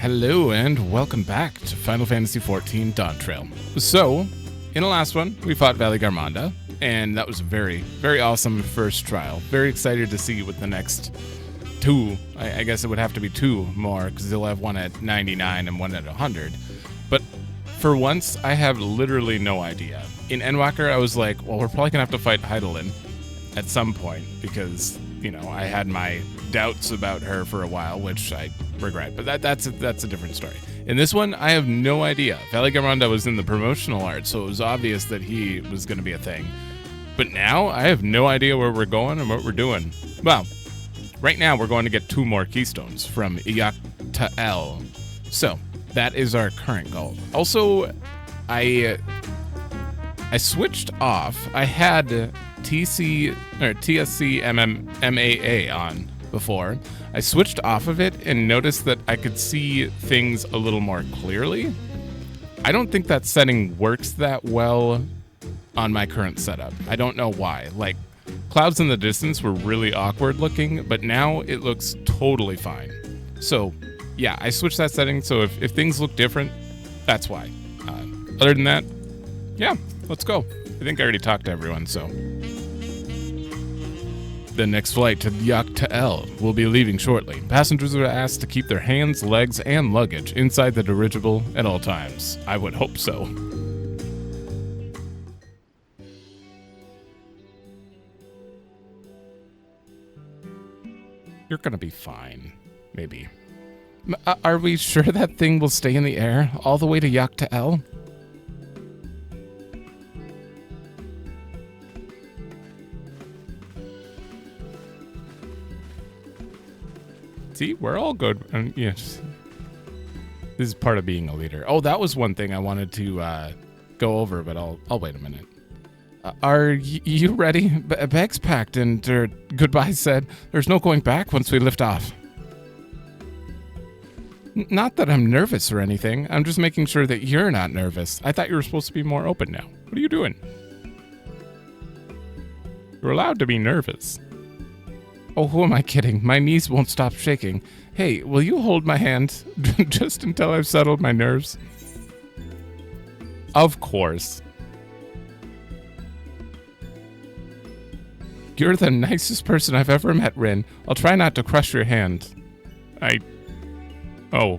Hello and welcome back to Final Fantasy XIV Dawntrail. So, in the last one, we fought Valley Garmonda, and that was a very, very awesome first trial. Very excited to see what the next two, I guess it would have to be two more, because they'll have one at 99 and one at 100. But for once, I have literally no idea. In Endwalker, I was like, well, we're probably going to have to fight Heidelin at some point, because, you know, I had my doubts about her for a while, which I regret, but that's a different story. In this one, I have no idea. Valley Garmonda was in the promotional art, so it was obvious that he was going to be a thing. But now, I have no idea where we're going and what we're doing. Well, right now, we're going to get 2 more keystones from Yak T'el. So, that is our current goal. Also, I switched off. I had TSC MMAA on before. I switched off of it and noticed that I could see things a little more clearly. I don't think that setting works that well on my current setup. I don't know why. Like, clouds in the distance were really awkward looking, but now it looks totally fine. So, yeah, I switched that setting, so if things look different, that's why. Other than that, yeah, let's go. I think I already talked to everyone, so. The next flight to Yak T'el will be leaving shortly. Passengers are asked to keep their hands, legs, and luggage inside the dirigible at all times. I would hope so. You're gonna be fine. Maybe. Are we sure that thing will stay in the air all the way to Yak T'el? See, we're all good. And yes, this is part of being a leader. Oh, that was one thing I wanted to go over, but I'll wait a minute. Are you ready? Bags packed and goodbye said. There's no going back once we lift off. Not that I'm nervous or anything. I'm just making sure that you're not nervous. I thought you were supposed to be more open now. What are you doing? You're allowed to be nervous. Oh, who am I kidding? My knees won't stop shaking. Hey, will you hold my hand just until I've settled my nerves? Of course. You're the nicest person I've ever met, Rin. I'll try not to crush your hand. Oh,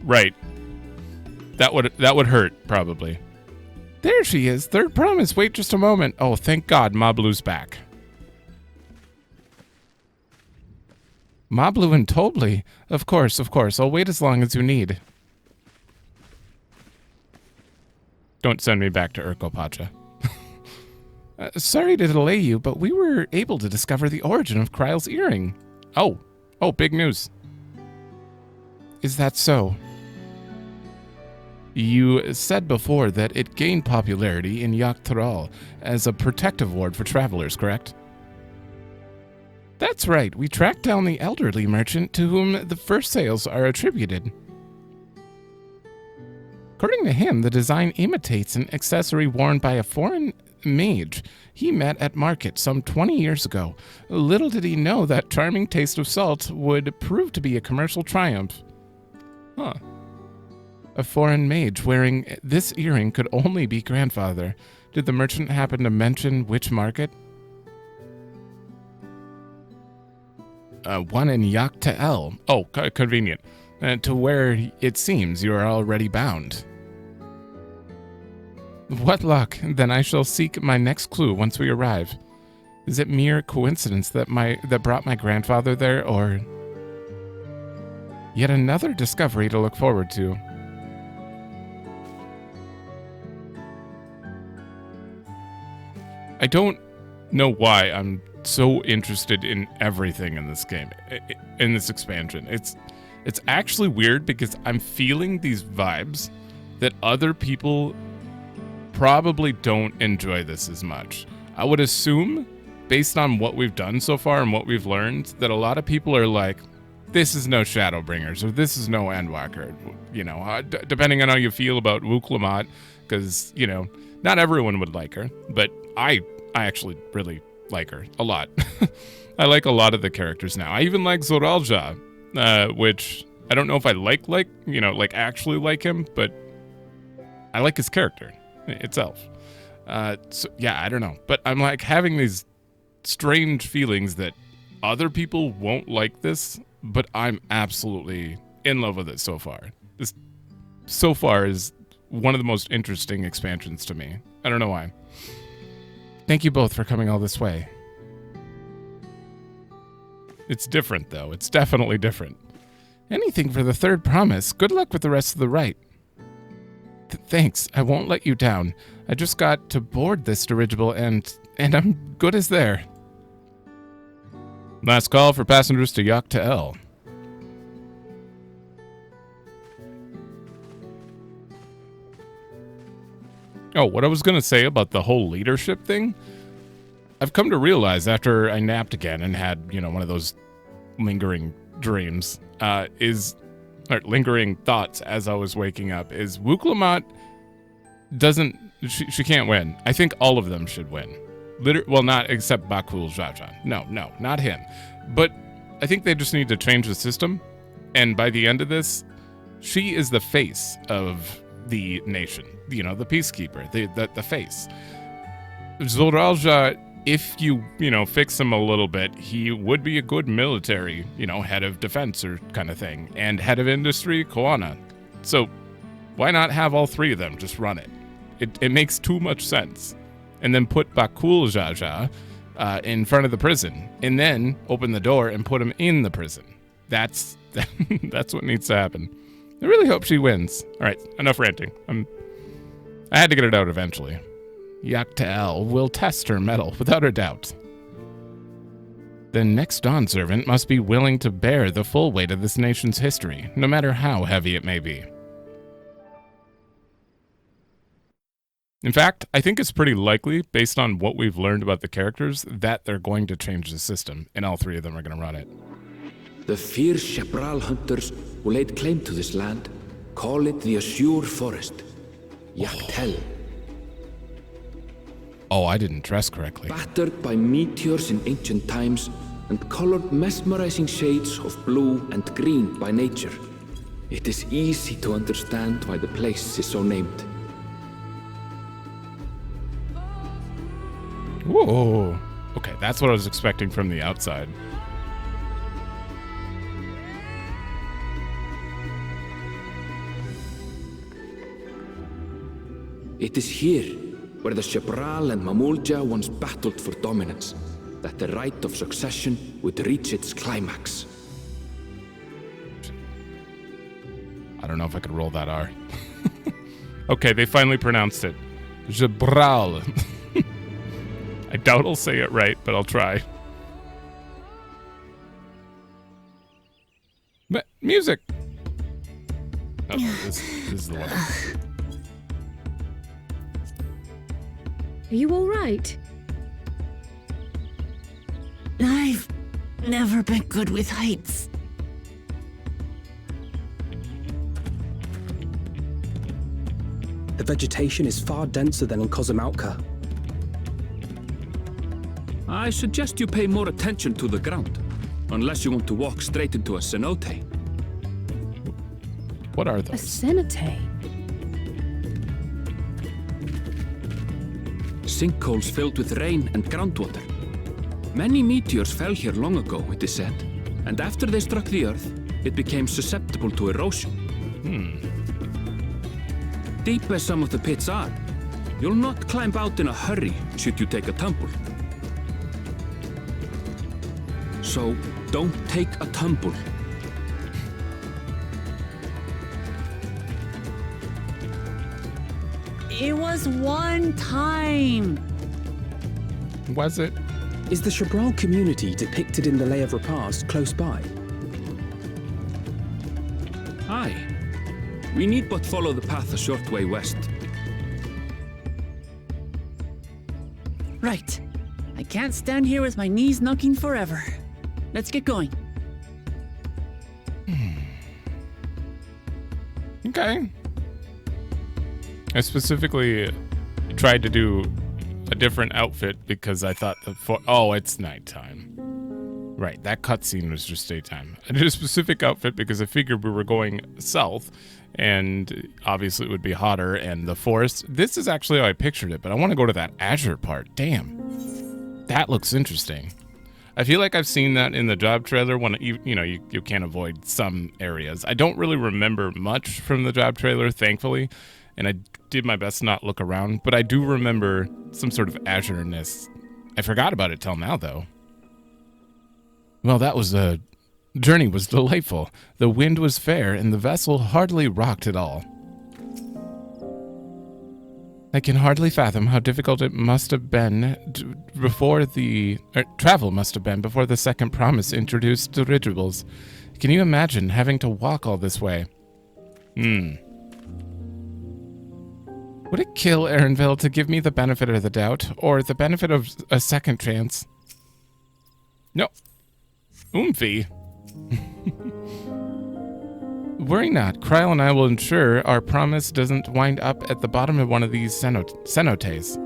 right. That would hurt, probably. There she is. Third promise. Wait just a moment. Oh, thank God Mablu's back. Mablu and Tobli. Of course. I'll wait as long as you need. Don't send me back to Urko Pacha. Sorry to delay you, but we were able to discover the origin of Kryle's earring. Oh, big news. Is that so? You said before that it gained popularity in Yak T'el as a protective ward for travelers, correct? That's right. We tracked down the elderly merchant to whom the first sales are attributed. According to him, the design imitates an accessory worn by a foreign mage he met at market some 20 years ago. Little did he know that charming taste of salt would prove to be a commercial triumph. Huh. A foreign mage wearing this earring could only be grandfather. Did the merchant happen to mention which market? One in Yak T'el. Oh, convenient. To where it seems you are already bound. What luck. Then I shall seek my next clue once we arrive. Is it mere coincidence that brought my grandfather there, or yet another discovery to look forward to? I don't know why I'm so interested in everything in this game, in this expansion. It's actually weird because I'm feeling these vibes that other people probably don't enjoy this as much. I would assume, based on what we've done so far and what we've learned, that a lot of people are like, this is no Shadowbringers, or this is no Endwalker, you know, depending on how you feel about Wuklamot, because, you know, not everyone would like her, but I actually really like her a lot. I like a lot of the characters now. I even like Zoralja, which I don't know if I actually like him, but I like his character itself. So yeah, I don't know. But I'm like having these strange feelings that other people won't like this, but I'm absolutely in love with it so far. This so far is one of the most interesting expansions to me. I don't know why. Thank you both for coming all this way. It's different, though. It's definitely different. Anything for the third promise. Good luck with the rest of the rite. Thanks. I won't let you down. I just got to board this dirigible and I'm good as there. Last call for passengers to Yak T'el. Oh, what I was going to say about the whole leadership thing, I've come to realize after I napped again and had, one of those lingering dreams, or lingering thoughts as I was waking up, is Wuklamot doesn't, she can't win. I think all of them should win. Well, not except Bakul Jajan. No, not him. But I think they just need to change the system. And by the end of this, she is the face of the nation. The peacekeeper, the face. Zoralja, if you fix him a little bit, he would be a good military, head of defense or kind of thing. And head of industry, Koana. So why not have all three of them just run it? It makes too much sense. And then put Bakul Jaja in front of the prison, and then open the door and put him in the prison. That's what needs to happen. I really hope she wins. All right, enough ranting. I had to get it out eventually. Yak T'el will test her mettle without a doubt. The next Dawn servant must be willing to bear the full weight of this nation's history, no matter how heavy it may be. In fact, I think it's pretty likely, based on what we've learned about the characters, that they're going to change the system, and all three of them are going to run it. The fierce Shepral hunters who laid claim to this land call it the Azure Forest, Yak T'el. Oh, I didn't dress correctly. Battered by meteors in ancient times and colored mesmerizing shades of blue and green by nature, it is easy to understand why the place is so named. Whoa. Okay, that's what I was expecting from the outside. It is here, where the Shepral and Mamulja once battled for dominance, that the right of succession would reach its climax. I don't know if I could roll that R. Okay, they finally pronounced it. Jebral. I doubt I'll say it right, but I'll try. Music! Oh, this is the one. Are you all right? I've never been good with heights. The vegetation is far denser than on Kozamautka. I suggest you pay more attention to the ground, unless you want to walk straight into a cenote. What are A those? cenote? Sinkholes filled with rain and groundwater. Many meteors fell here long ago, it is said, and after they struck the Earth, it became susceptible to erosion. Deep as some of the pits are, you'll not climb out in a hurry should you take a tumble. So, don't take a tumble. It was one time. Was it? Is the Shepral community depicted in the Lay of Repast close by? Aye. We need but follow the path a short way west. Right. I can't stand here with my knees knocking forever. Let's get going. Okay. I specifically tried to do a different outfit because I thought oh, it's nighttime. Right, that cutscene was just daytime. I did a specific outfit because I figured we were going south, and obviously it would be hotter, and the forest. This is actually how I pictured it, but I want to go to that azure part. Damn. That looks interesting. I feel like I've seen that in the job trailer when, you can't avoid some areas. I don't really remember much from the job trailer, thankfully, and I did my best to not look around, but I do remember some sort of azure-ness. I forgot about it till now, though. Well, the journey was delightful. The wind was fair, and the vessel hardly rocked at all. I can hardly fathom how difficult it must have been travel must have been before the second promise introduced dirigibles. Can you imagine having to walk all this way? Would it kill Erenville to give me the benefit of the doubt, or the benefit of a second chance? No. Oomphy. Worry not. Kryl and I will ensure our promise doesn't wind up at the bottom of one of these cenotes.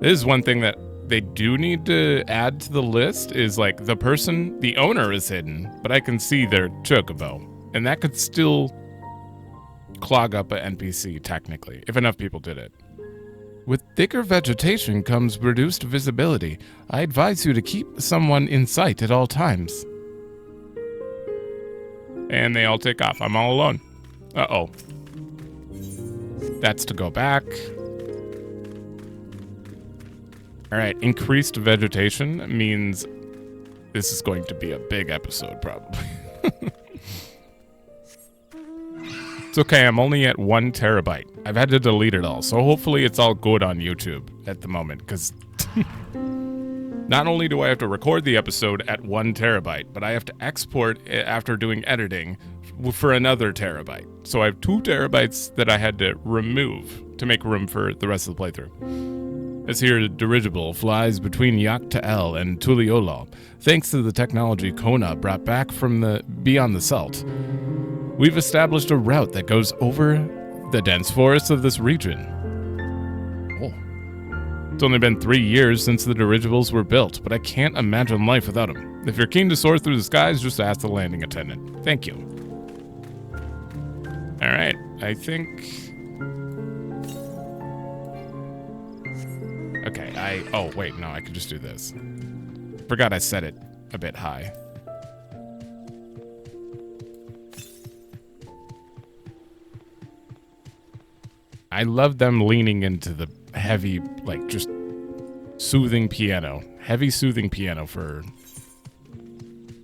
This is one thing that they do need to add to the list is like the owner is hidden, but I can see their chocobo. And that could still clog up an NPC technically, if enough people did it. With thicker vegetation comes reduced visibility. I advise you to keep someone in sight at all times. And they all take off. I'm all alone. Uh-oh. That's to go back. All right, increased vegetation means this is going to be a big episode, probably. It's okay, I'm only at 1 terabyte. I've had to delete it all, so hopefully it's all good on YouTube at the moment, because not only do I have to record the episode at 1 terabyte, but I have to export it after doing editing for another terabyte. So I have 2 terabytes that I had to remove to make room for the rest of the playthrough. This here dirigible flies between Yak T'el and Tural, thanks to the technology Kona brought back from beyond the Salt. We've established a route that goes over the dense forests of this region. Oh. It's only been 3 years since the dirigibles were built, but I can't imagine life without them. If you're keen to soar through the skies, just ask the landing attendant. Thank you. Alright, I think... Okay, oh, wait, no, I could just do this. Forgot I set it a bit high. I love them leaning into the heavy, like, just soothing piano. Heavy soothing piano for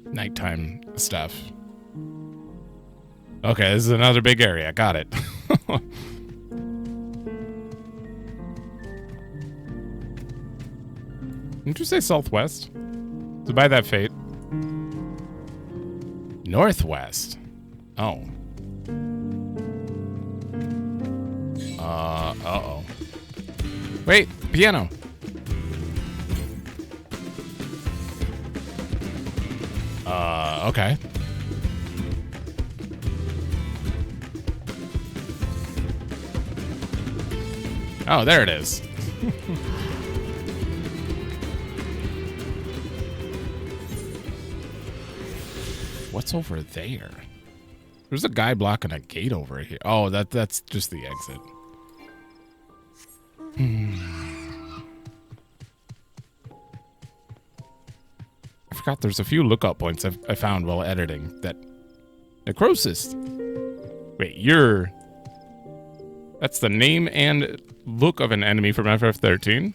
nighttime stuff. Okay, this is another big area. Got it. Didn't you say southwest? So by that fate. Northwest. Oh. Uh-oh. Wait, piano. Okay. Oh, there it is. What's over there? There's a guy blocking a gate over here. Oh, that's just the exit. I forgot there's a few lookout points I found while editing that... Necrosis! Wait, that's the name and look of an enemy from FF13?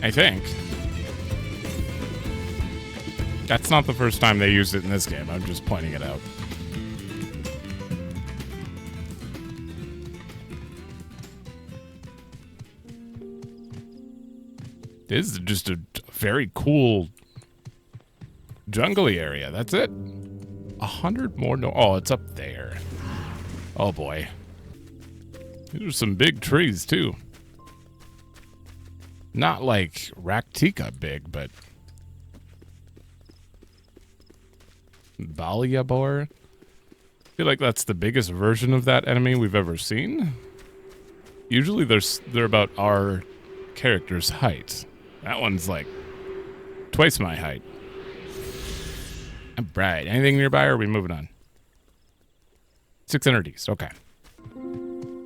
I think. That's not the first time they used it in this game. I'm just pointing it out. This is just a very cool jungly area. That's it. 100 more. No, oh, it's up there. Oh boy. These are some big trees too. Not like Raktika big, but Baliabor. I feel like that's the biggest version of that enemy we've ever seen. Usually they're about our character's height. That one's like Twice my height. Alright, anything nearby or are we moving on? 600 east, okay.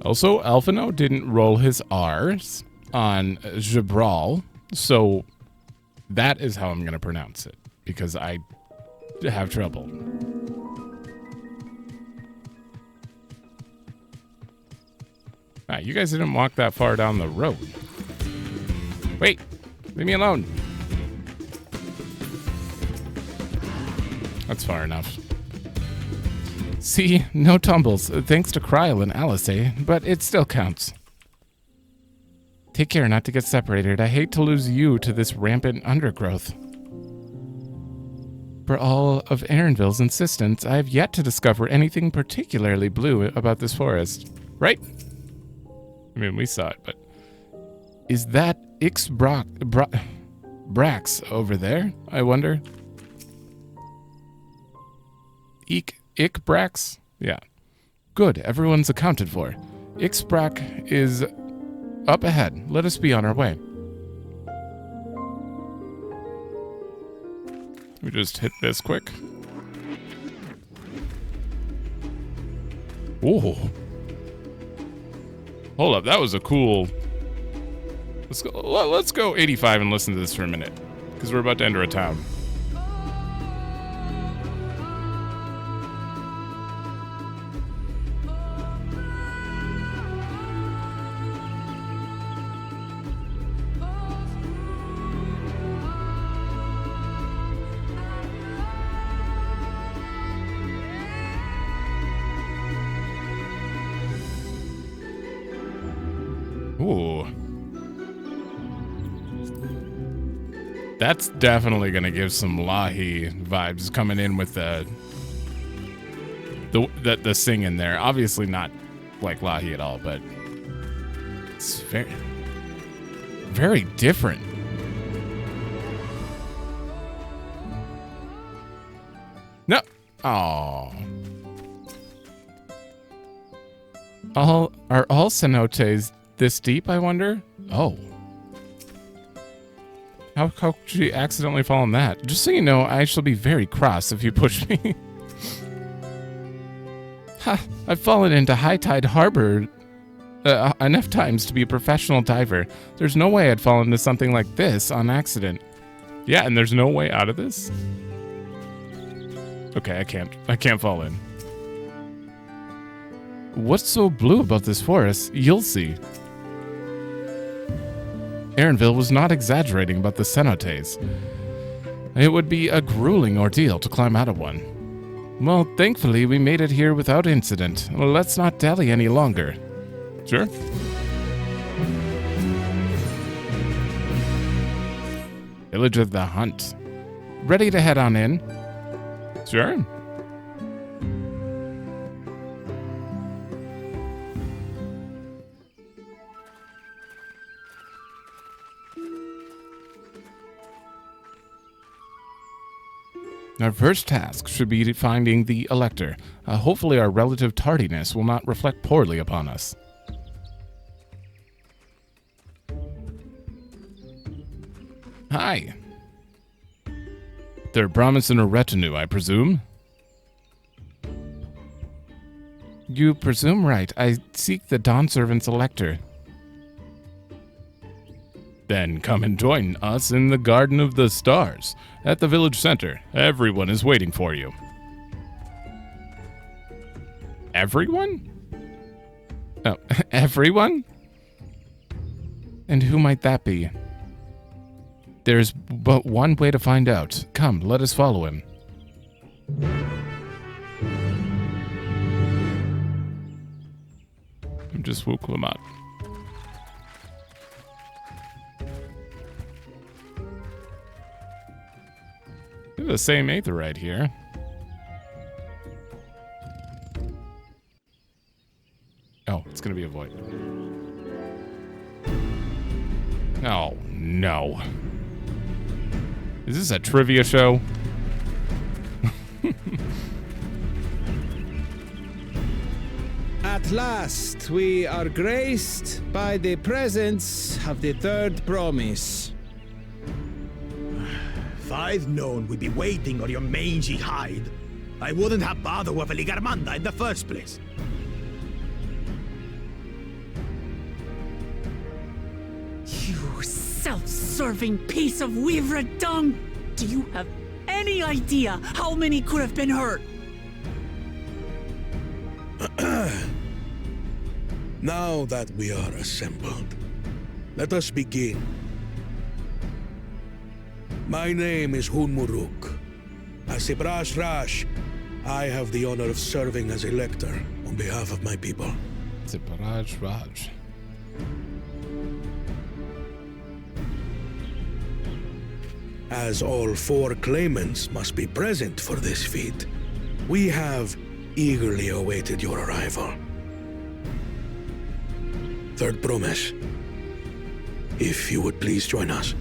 Also, Alphino didn't roll his R's on Jabral, so that is how I'm going to pronounce it, because I have trouble. Ah, you guys didn't walk that far down the road. Wait, leave me alone. That's far enough. See, no tumbles, thanks to Kryl and Alice, but it still counts. Take care not to get separated. I hate to lose you to this rampant undergrowth. For all of Aaronville's insistence, I have yet to discover anything particularly blue about this forest. Right? I mean, we saw it, but... Is that Brax over there, I wonder? Brax? Yeah. Good, everyone's accounted for. Ixbrack is up ahead. Let us be on our way. We just hit this quick. Ooh. Hold up, that was a cool... Let's go 85 and listen to this for a minute, because we're about to enter a town. Ooh. That's definitely going to give some Lahi vibes coming in with the singing there. Obviously not like Lahi at all, but it's very, very different. No. Oh. Are all cenotes this deep, I wonder? Oh. How could you accidentally fall in that? Just so you know, I shall be very cross if you push me. Ha! I've fallen into High Tide Harbor enough times to be a professional diver. There's no way I'd fall into something like this on accident. Yeah, and there's no way out of this? Okay, I can't fall in. What's so blue about this forest? You'll see. Aaronville was not exaggerating about the cenotes. It would be a grueling ordeal to climb out of one. Well, thankfully, we made it here without incident. Let's not dally any longer. Sure. Village of the Hunt. Ready to head on in? Sure. Our first task should be finding the Elector. Hopefully our relative tardiness will not reflect poorly upon us. Hi. They're Brahmins in a retinue, I presume? You presume right. I seek the Dawn Servant's Elector. Then come and join us in the Garden of the Stars, at the village center. Everyone is waiting for you. Everyone? Oh, everyone? And who might that be? There's but one way to find out. Come, let us follow him. Just Wuklamat. The same Aether right here. Oh, it's gonna be a void. Oh, no. Is this a trivia show? At last, we are graced by the presence of the third promise. If I'd known we'd be waiting on your mangy hide, I wouldn't have bothered with Garmanda in the first place. You self-serving piece of weaver dung! Do you have any idea how many could have been hurt? Now that we are assembled, let us begin. My name is Hunmuruk. As Ibrash Rash, I have the honor of serving as elector on behalf of my people. Zibaraj Raj. As all 4 claimants must be present for this feat, we have eagerly awaited your arrival. Third promise, if you would please join us.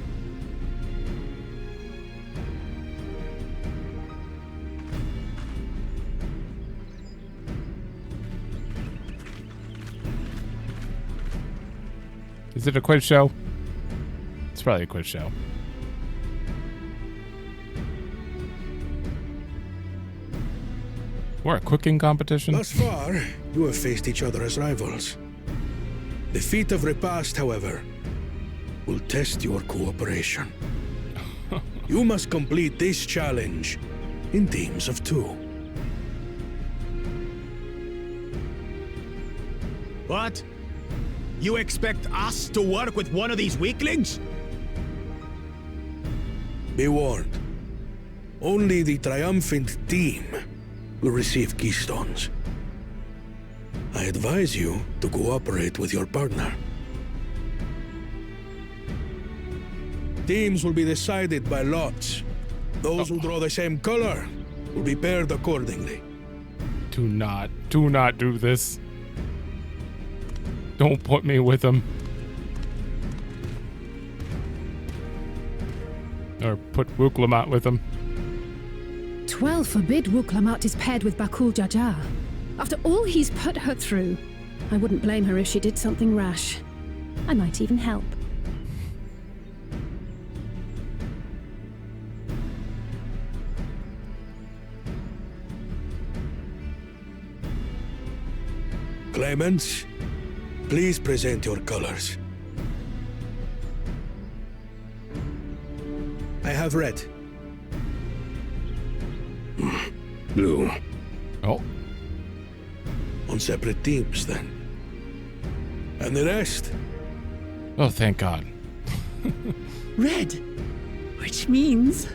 Is it a quiz show? It's probably a quiz show. Or a cooking competition? Thus far, you have faced each other as rivals. The feat of Repast, however, will test your cooperation. You must complete this challenge in teams of 2. What? You expect us to work with one of these weaklings? Be warned. Only the triumphant team will receive keystones. I advise you to cooperate with your partner. Teams will be decided by lots. Those who draw the same color will be paired accordingly. Do not do this. Don't put me with them. Or put Wuklamat with them. 12 forbid Wuklamat is paired with Bakul Jaja. After all he's put her through, I wouldn't blame her if she did something rash. I might even help. Claimants, please present your colors. I have red. Blue. Oh. On separate teams, then. And the rest? Oh, thank God. Red! Which means...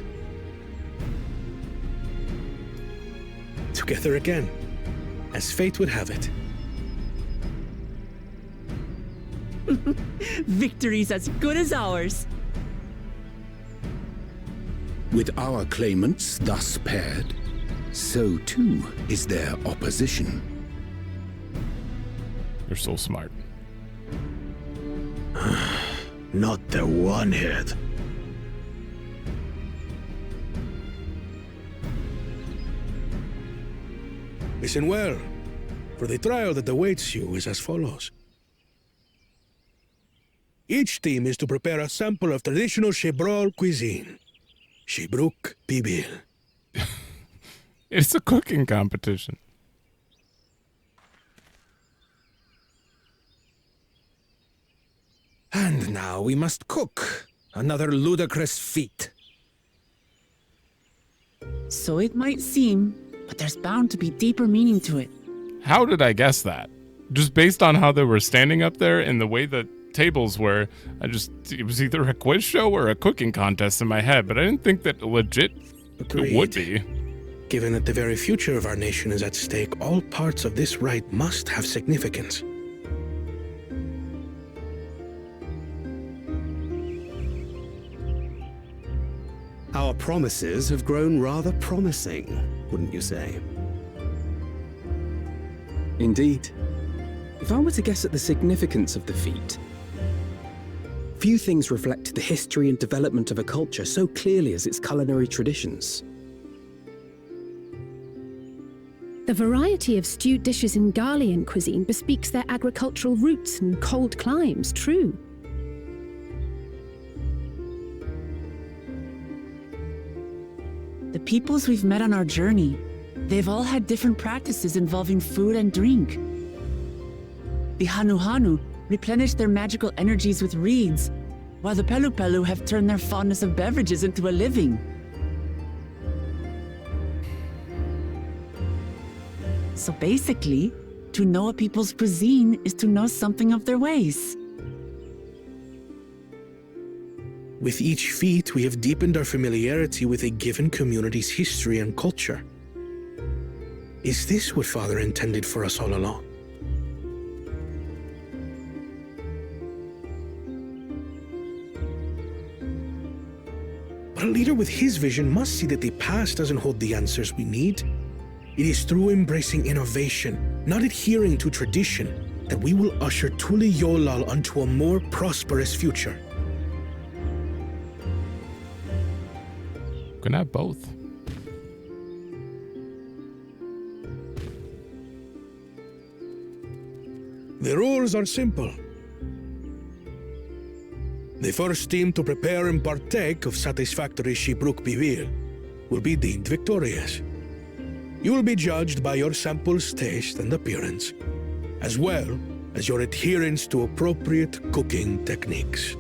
Together again, as fate would have it. Victory's as good as ours. With our claimants thus paired, so too is their opposition. You're so smart. Not the one-head. Listen well, for the trial that awaits you is as follows. Each team is to prepare a sample of traditional Shebrol cuisine. Shibruk Pibil. It's a cooking competition. And now we must cook. Another ludicrous feat. So it might seem, but there's bound to be deeper meaning to it. How did I guess that? Just based on how they were standing up there and the way the tables were, it was either a quiz show or a cooking contest in my head, but I didn't think that legit Agreed. it would be. Given that the very future of our nation is at stake, all parts of this rite must have significance. Our promises have grown rather promising, wouldn't you say? Indeed. If I were to guess at the significance of the feat, few things reflect the history and development of a culture so clearly as its culinary traditions. The variety of stewed dishes in Garlean cuisine bespeaks their agricultural roots and cold climes, true. The peoples we've met on our journey, they've all had different practices involving food and drink. The Hanu replenish their magical energies with reeds, while the Pelu have turned their fondness of beverages into a living. So basically, to know a people's cuisine is to know something of their ways. With each feat, we have deepened our familiarity with a given community's history and culture. Is this what Father intended for us all along? But a leader with his vision must see that the past doesn't hold the answers we need. It is through embracing innovation, not adhering to tradition, that we will usher Tuli Yolal onto a more prosperous future. Can have both. The rules are simple. The first team to prepare and partake of satisfactory Shibruk Bivir will be deemed victorious. You will be judged by your sample's taste and appearance, as well as your adherence to appropriate cooking techniques.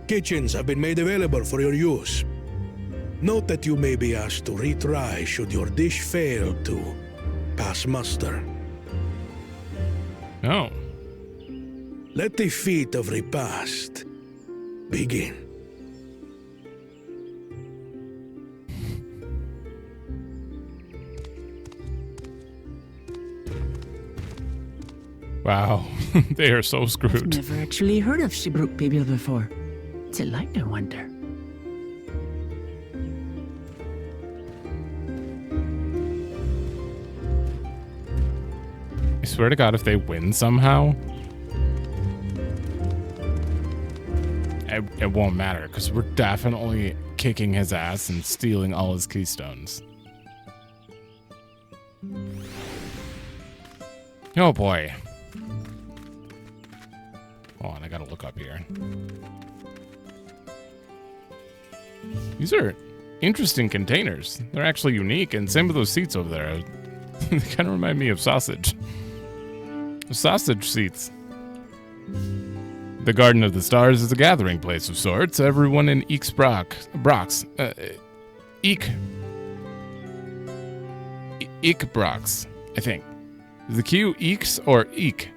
Kitchens have been made available for your use. Note that you may be asked to retry should your dish fail to pass muster. Oh. Let the feat of repast begin. Wow, they are so screwed. I've never actually heard of Shibruk Bibil before. What's it like, I wonder? I swear to God, if they win somehow, it won't matter, because we're definitely kicking his ass and stealing all his keystones. Oh boy. Hold on, I gotta look up here. These are interesting containers. They're actually unique, and same with those seats over there. They kind of remind me of sausage. Sausage seats. The Garden of the Stars is a gathering place of sorts. Everyone in Ikebrox, I think. Is the Q Eeks or Eek?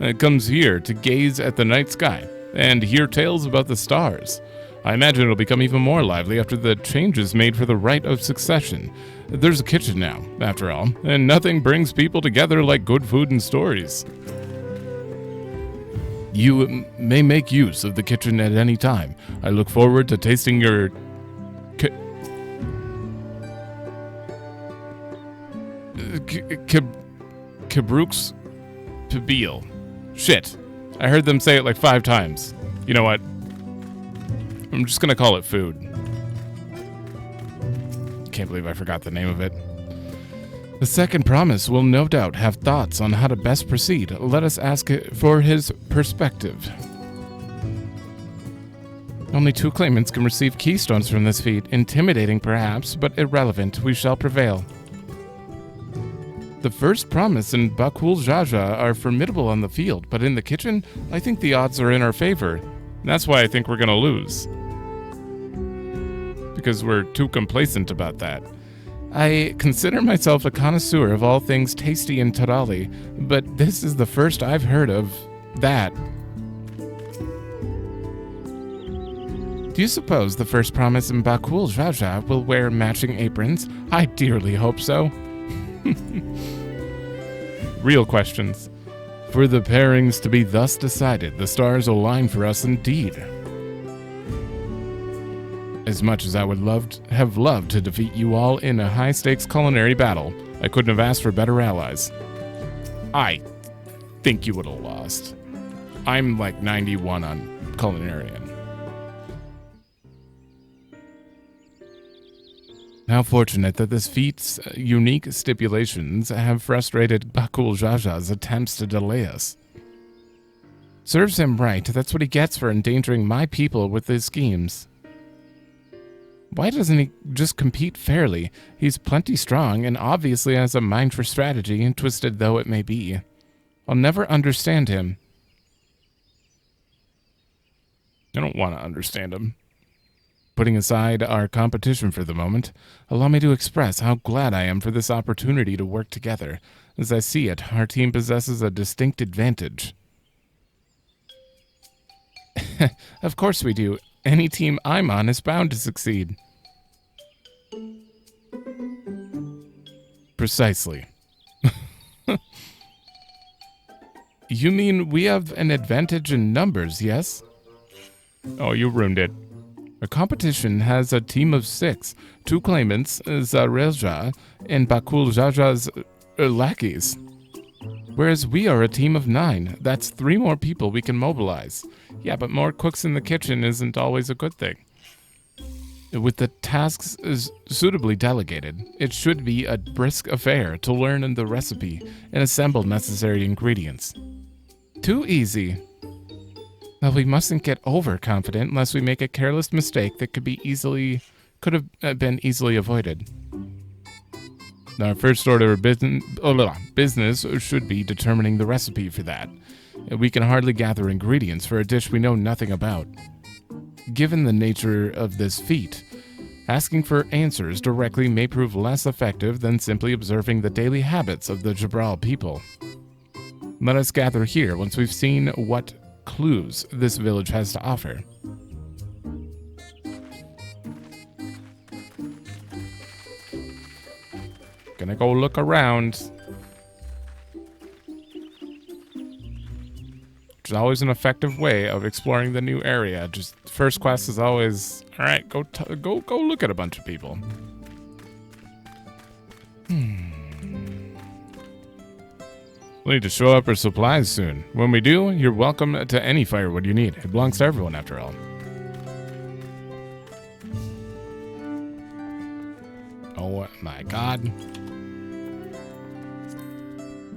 It comes here to gaze at the night sky and hear tales about the stars. I imagine it'll become even more lively after the changes made for the rite of succession. There's a kitchen now, after all, and nothing brings people together like good food and stories. You may make use of the kitchen at any time. I look forward to tasting your... Kabruk's Pibil. Shit. I heard them say it like 5 times. You know what? I'm just gonna call it food. Can't believe I forgot the name of it. The second promise will no doubt have thoughts on how to best proceed. Let us ask for his perspective. Only 2 claimants can receive keystones from this feat. Intimidating perhaps, but irrelevant. We shall prevail. The first promise and Bakul Jaja are formidable on the field, but in the kitchen, I think the odds are in our favor. That's why I think we're gonna lose. Because we're too complacent about that. I consider myself a connoisseur of all things tasty in Turali, but this is the first I've heard of that. Do you suppose the first promise in Bakul Jaja will wear matching aprons? I dearly hope so. Real questions. For the pairings to be thus decided, the stars align for us indeed. As much as I would have loved to defeat you all in a high-stakes culinary battle, I couldn't have asked for better allies. I think you would have lost. I'm like 91 on culinarian. How fortunate that this feat's unique stipulations have frustrated Bakul Jaja's attempts to delay us. Serves him right, that's what he gets for endangering my people with his schemes. Why doesn't he just compete fairly? He's plenty strong and obviously has a mind for strategy, twisted though it may be. I'll never understand him. I don't want to understand him. Putting aside our competition for the moment, allow me to express how glad I am for this opportunity to work together. As I see it, our team possesses a distinct advantage. Of course we do. Any team I'm on is bound to succeed. Precisely. You mean we have an advantage in numbers, yes? Oh, you ruined it. Our competition has a team of 6, 2 claimants, Zarelja and Bakul Jaja's lackeys. Whereas we are a team of 9. That's 3 more people we can mobilize. Yeah, but more cooks in the kitchen isn't always a good thing. With the tasks suitably delegated, it should be a brisk affair to learn the recipe and assemble necessary ingredients. Too easy. Well, we mustn't get overconfident lest we make a careless mistake that could have been easily avoided. Our first order of business should be determining the recipe for that. We can hardly gather ingredients for a dish we know nothing about. Given the nature of this feat, asking for answers directly may prove less effective than simply observing the daily habits of the Jabral people. Let us gather here once we've seen what clues this village has to offer. Gonna go look around. Which is always an effective way of exploring the new area. Just first quest is always, all right, go look at a bunch of people. We'll need to show up for supplies soon. When we do, you're welcome to any firewood you need. It belongs to everyone, after all. Oh my god.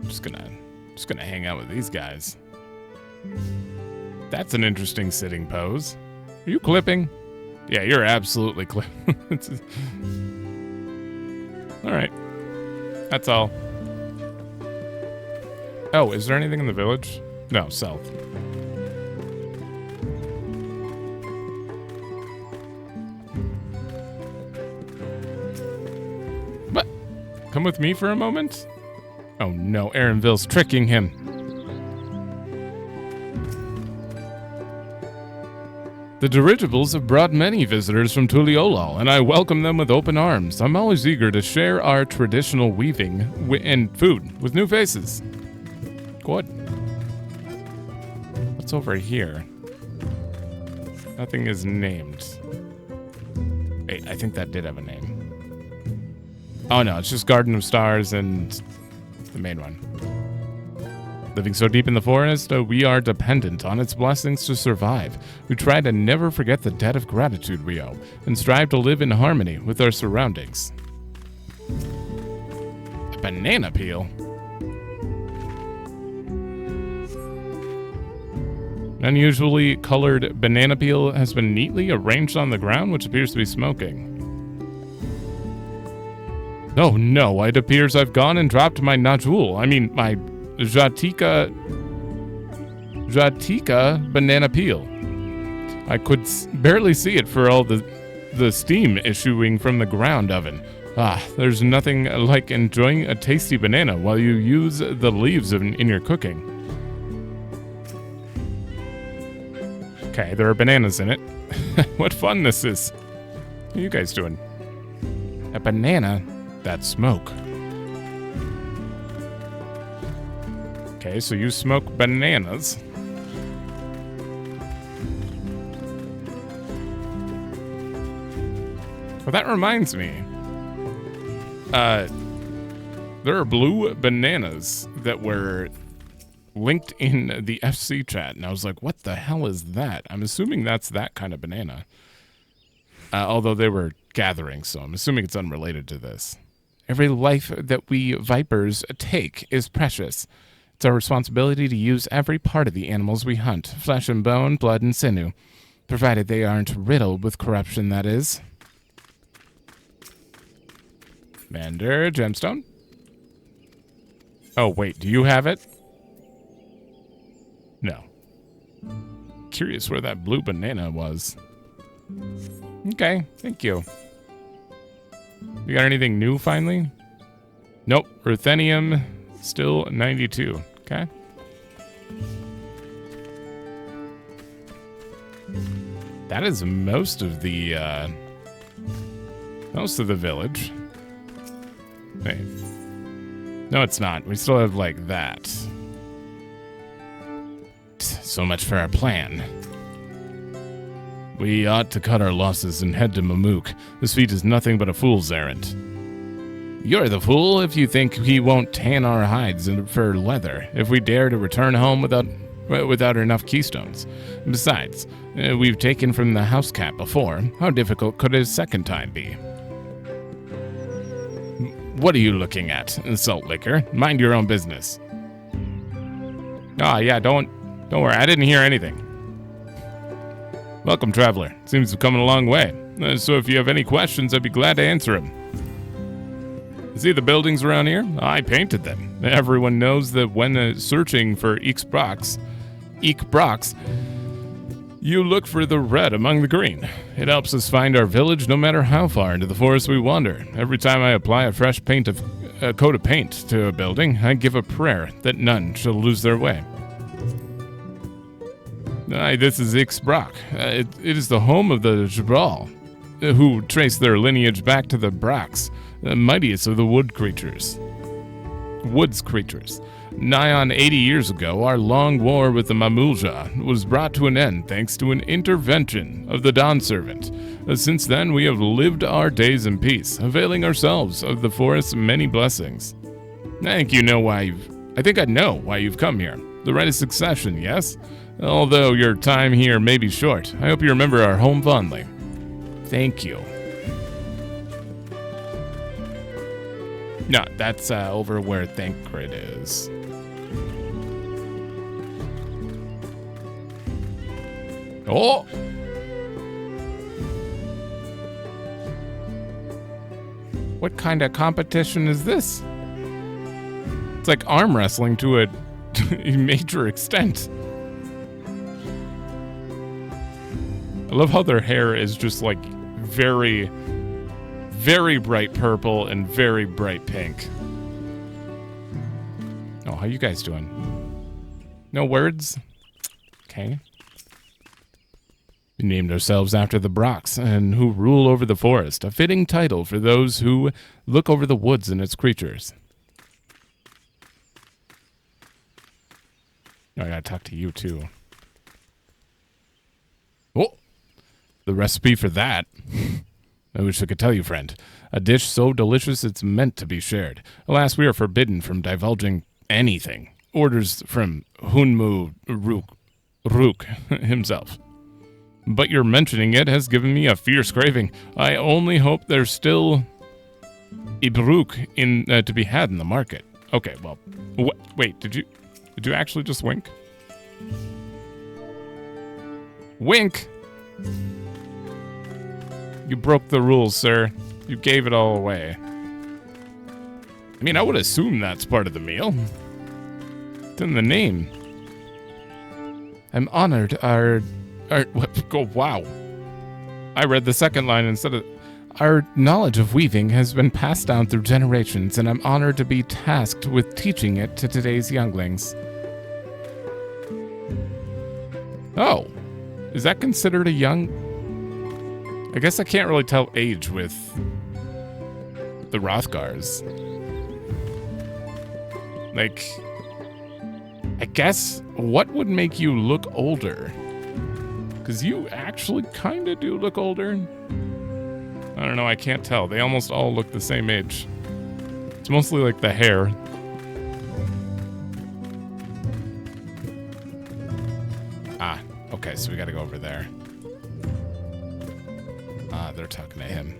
Just gonna hang out with these guys. That's an interesting sitting pose. Are you clipping? Yeah, you're absolutely clipping. Alright. That's all. Oh, is there anything in the village? No, south. What? Come with me for a moment? Oh no, Aaronville's tricking him. The dirigibles have brought many visitors from Tuliolal, and I welcome them with open arms. I'm always eager to share our traditional weaving and food with new faces. Good. What's over here? Nothing is named. Wait, I think that did have a name. Oh no, it's just Garden of Stars and the main one. Living so deep in the forest, we are dependent on its blessings to survive. We try to never forget the debt of gratitude we owe, and strive to live in harmony with our surroundings. A banana peel? Unusually colored banana peel has been neatly arranged on the ground, which appears to be smoking. Oh no, it appears I've gone and dropped my Najul. I mean, my Jatika banana peel. I could barely see it for all the steam issuing from the ground oven. Ah, there's nothing like enjoying a tasty banana while you use the leaves in your cooking. Okay, there are bananas in it. What fun this is. What are you guys doing? A banana? That's smoke. Okay, so you smoke bananas. Well, that reminds me. There are blue bananas that were linked in the FC chat, and I was like, what the hell is that? I'm assuming that's that kind of banana. Although they were gathering, so I'm assuming it's unrelated to this. Every life that we Vipers take is precious. It's our responsibility to use every part of the animals we hunt, flesh and bone, blood and sinew, provided they aren't riddled with corruption, that is. Mander, gemstone. Oh, wait, do you have it? No. Curious where that blue banana was. Okay, thank you. You got anything new finally? Nope, ruthenium, still 92. Okay. That is most of the village. Wait. No, it's not. We still have like that. So much for our plan. We ought to cut our losses and head to Mamook. This feat is nothing but a fool's errand. You're the fool if you think he won't tan our hides for leather if we dare to return home without enough keystones. Besides, we've taken from the house cat before. How difficult could a second time be? What are you looking at, salt liquor? Mind your own business. Ah, yeah, don't worry. I didn't hear anything. Welcome, traveler. Seems to have come a long way. So if you have any questions, I'd be glad to answer them. See the buildings around here? I painted them. Everyone knows that when searching for Eek Brox, you look for the red among the green. It helps us find our village no matter how far into the forest we wander. Every time I apply a fresh coat of paint to a building, I give a prayer that none shall lose their way. This is Eek Brox. It is the home of the Tural, who trace their lineage back to the Brox, the mightiest of the woods creatures. Nigh on 80 years ago, our long war with the Mamulja was brought to an end thanks to an intervention of the Dawn Servant. Since then, we have lived our days in peace, availing ourselves of the forest's many blessings. I think I know why you've come here. The right of succession, yes? Although your time here may be short, I hope you remember our home fondly. Thank you. No, that's over where Thancred is. Oh! What kind of competition is this? It's like arm wrestling to a major extent. I love how their hair is just like very, very bright purple and very bright pink. Oh, how you guys doing? No words? Okay. We named ourselves after the Brox and who rule over the forest, a fitting title for those who look over the woods and its creatures. Oh, I gotta talk to you too. Oh! The recipe for that. I wish I could tell you, friend. A dish so delicious it's meant to be shared. Alas, we are forbidden from divulging anything. Orders from Hunmu Rook himself. But your mentioning it has given me a fierce craving. I only hope there's still Ibruk to be had in the market. Okay, well, wait, did you actually just wink? Wink! You broke the rules, sir. You gave it all away. I mean, I would assume that's part of the meal. It's in the name. I'm honored wow. I read the second line instead of... Our knowledge of weaving has been passed down through generations, and I'm honored to be tasked with teaching it to today's younglings. Oh. Is that considered a young... I guess I can't really tell age with the Rothgars. Like, I guess what would make you look older? Because you actually kind of do look older. I don't know, I can't tell. They almost all look the same age. It's mostly like the hair. Ah, okay, so we gotta go over there. Ah, they're talking to him.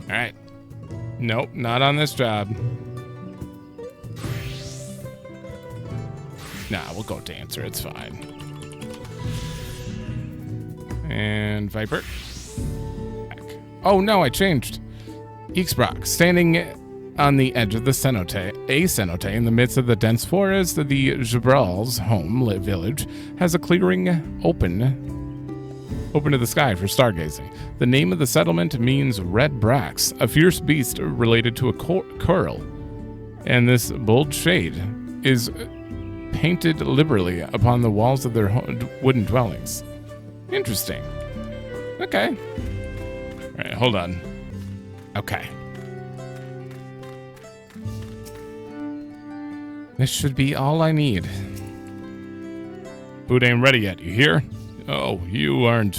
Alright. Nope, not on this job. Nah, we'll go dancer, it's fine. And Viper. Back. Oh no, I changed. Ixbrock, standing on the edge of the cenote in the midst of the dense forest, the Gibral's home village has a clearing open to the sky for stargazing. The name of the settlement means red brax, a fierce beast related to a coral. And this bold shade is painted liberally upon the walls of their wooden dwellings. Interesting. Okay. All right, hold on. Okay. This should be all I need. Food ain't ready yet, you hear? Oh, you aren't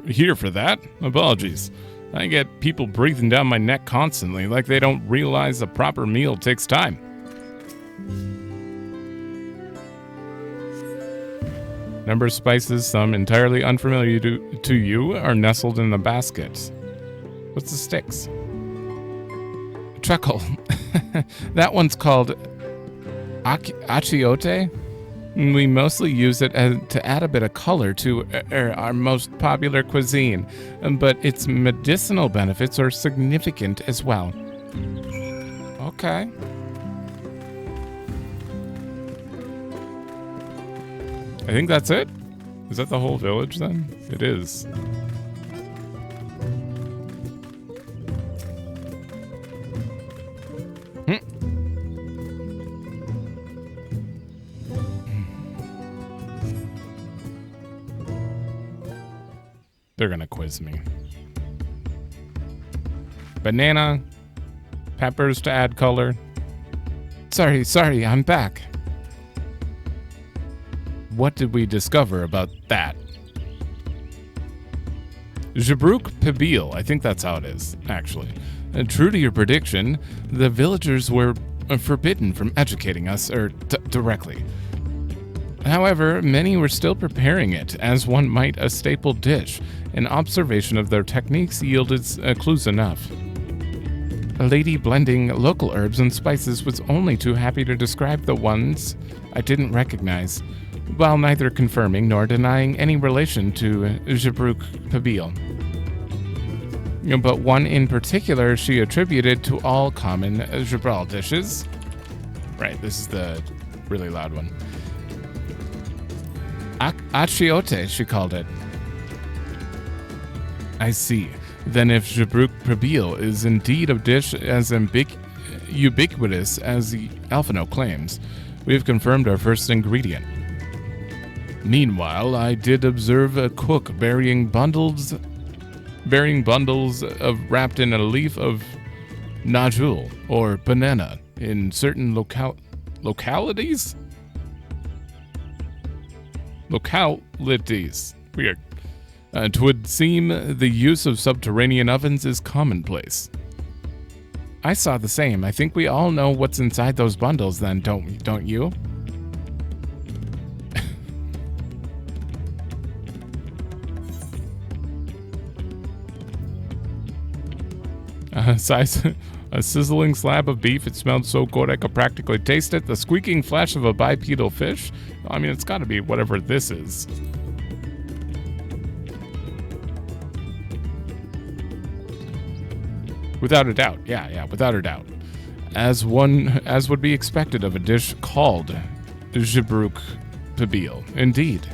here for that? Apologies. I get people breathing down my neck constantly like they don't realize a proper meal takes time. Number of spices, some entirely unfamiliar to you, are nestled in the basket. What's the sticks? Truckle. That one's called achiote. We mostly use it to add a bit of color to our most popular cuisine, but its medicinal benefits are significant as well. Okay. I think that's it. Is that the whole village then? It is. They're gonna quiz me. Banana. Peppers to add color. Sorry, I'm back. What did we discover about that? Jabruk Pabil, I think that's how it is, actually. True to your prediction, the villagers were forbidden from educating us directly. However, many were still preparing it, as one might a staple dish. An observation of their techniques yielded clues enough. A lady blending local herbs and spices was only too happy to describe the ones I didn't recognize, while neither confirming nor denying any relation to Jabruk Pabil. But one in particular she attributed to all common Jabral dishes. Right, this is the really loud one. Achiote, she called it. I see. Then if Jabruk Pabil is indeed a dish as ubiquitous as the Alphino claims, we have confirmed our first ingredient. Meanwhile, I did observe a cook burying bundles of wrapped in a leaf of najul or banana in certain localities. Weird. It would seem the use of subterranean ovens is commonplace. I saw the same. I think we all know what's inside those bundles then, don't you? A sizzling slab of beef. It smelled so good I could practically taste it. The squeaking flesh of a bipedal fish. I mean, it's got to be whatever this is. Without a doubt. Yeah, without a doubt. As would be expected of a dish called Jabruk Pabil. Indeed.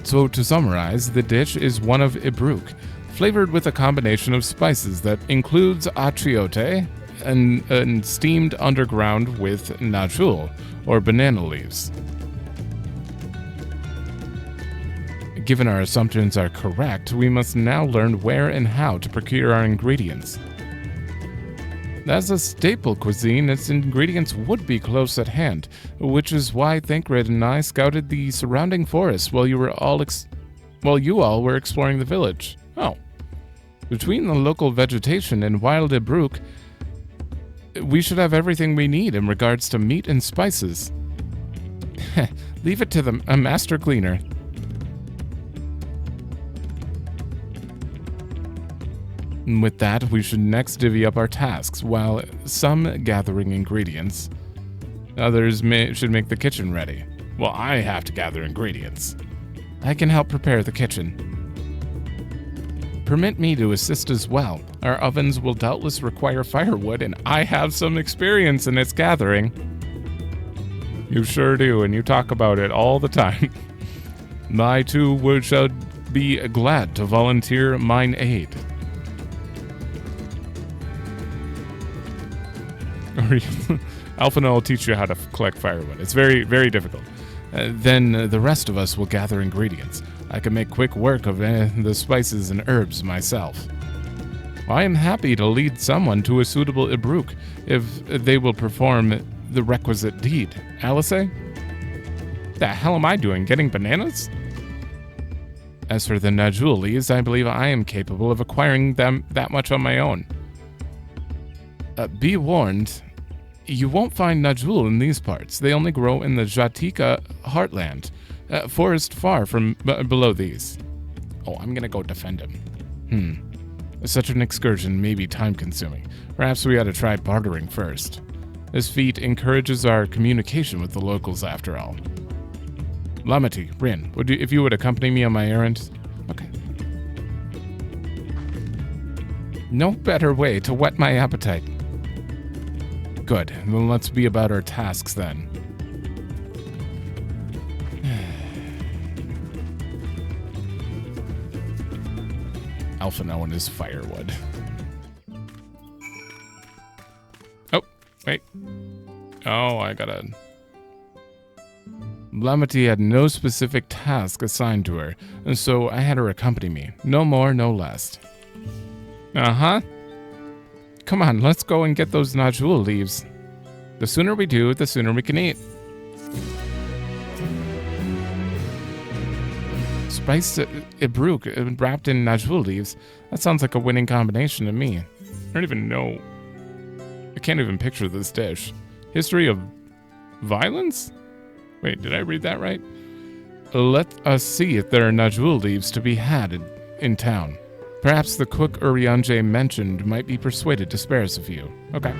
So to summarize, the dish is one of Ibruk, flavored with a combination of spices that includes achiote and steamed underground with najul, or banana leaves. Given our assumptions are correct, we must now learn where and how to procure our ingredients. As a staple cuisine, its ingredients would be close at hand, which is why Thancred and I scouted the surrounding forest while you all were exploring the village. Oh. Between the local vegetation and wild Ibruk, we should have everything we need in regards to meat and spices. Leave it to a master cleaner. With that, we should next divvy up our tasks, while some gathering ingredients. Others should make the kitchen ready. Well, I have to gather ingredients. I can help prepare the kitchen. Permit me to assist as well. Our ovens will doubtless require firewood, and I have some experience in its gathering. You sure do, and you talk about it all the time. I too shall be glad to volunteer mine aid. Alphina will teach you how to collect firewood. It's very, very difficult. Then the rest of us will gather ingredients. I can make quick work of the spices and herbs myself. I am happy to lead someone to a suitable Ibruk if they will perform the requisite deed. Alice? The hell am I doing? Getting bananas? As for the Najul leaves, I believe I am capable of acquiring them that much on my own. Be warned, you won't find Najul in these parts. They only grow in the Jatika heartland, forest far from below these. Oh, I'm gonna go defend him. Such an excursion may be time-consuming. Perhaps we ought to try bartering first. This feat encourages our communication with the locals, after all. Lamati, Rin, if you would accompany me on my errand? Okay. No better way to whet my appetite. Good. Well, let's be about our tasks then. Alphina and his firewood. Oh, wait. Oh, I gotta... Lamati had no specific task assigned to her, and so I had her accompany me. No more, no less. Uh-huh. Come on, let's go and get those Najul leaves. The sooner we do, the sooner we can eat. Spiced Ibruk wrapped in Najul leaves. That sounds like a winning combination to me. I don't even know. I can't even picture this dish. History of violence? Wait, did I read that right? Let us see if there are Najul leaves to be had in town. Perhaps the cook Urianjay mentioned might be persuaded to spare us a few. Okay.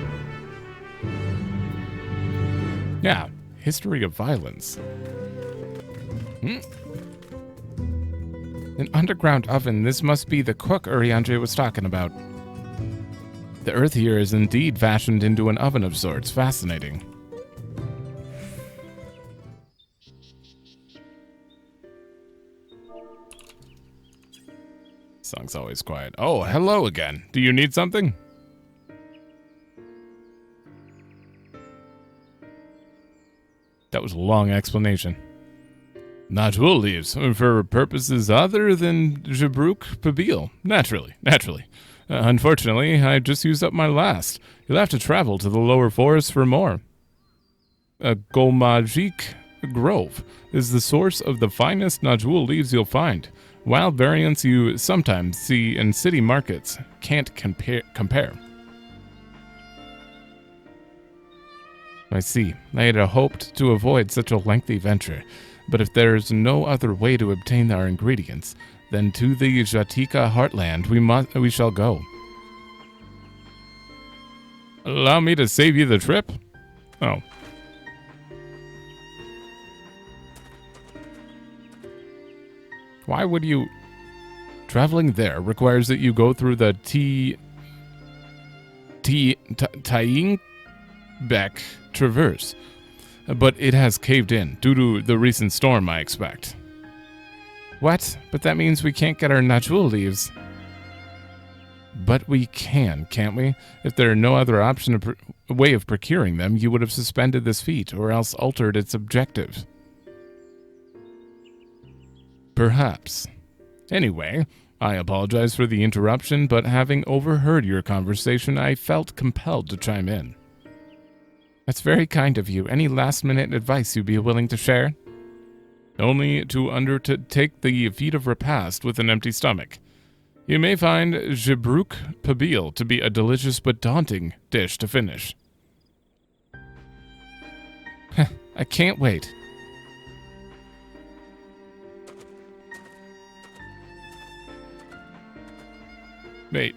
Yeah, history of violence. An underground oven. This must be the cook Urianjay was talking about. The earth here is indeed fashioned into an oven of sorts. Fascinating. Song's always quiet. Oh, hello again. Do you need something? That was a long explanation. Najul leaves for purposes other than Jabruk Pabil. Naturally. Unfortunately, I just used up my last. You'll have to travel to the lower forest for more. Golmajik Grove is the source of the finest Najul leaves you'll find. Wild variants you sometimes see in city markets can't compare. I see. I had hoped to avoid such a lengthy venture, but if there's no other way to obtain our ingredients, then to the Jatika heartland we shall go. Allow me to save you the trip? Oh. Why would you... Traveling there requires that you go through the Taingbeck Traverse, but it has caved in due to the recent storm, I expect. What? But that means we can't get our Najul leaves. But we can, can't we? If there are no other way of procuring them, you would have suspended this feat, or else altered its objective. Perhaps. Anyway, I apologize for the interruption, but having overheard your conversation, I felt compelled to chime in. That's very kind of you. Any last-minute advice you'd be willing to share? Only to undertake the feat of repast with an empty stomach. You may find Jabruk Pabil to be a delicious but daunting dish to finish. I can't wait. Wait,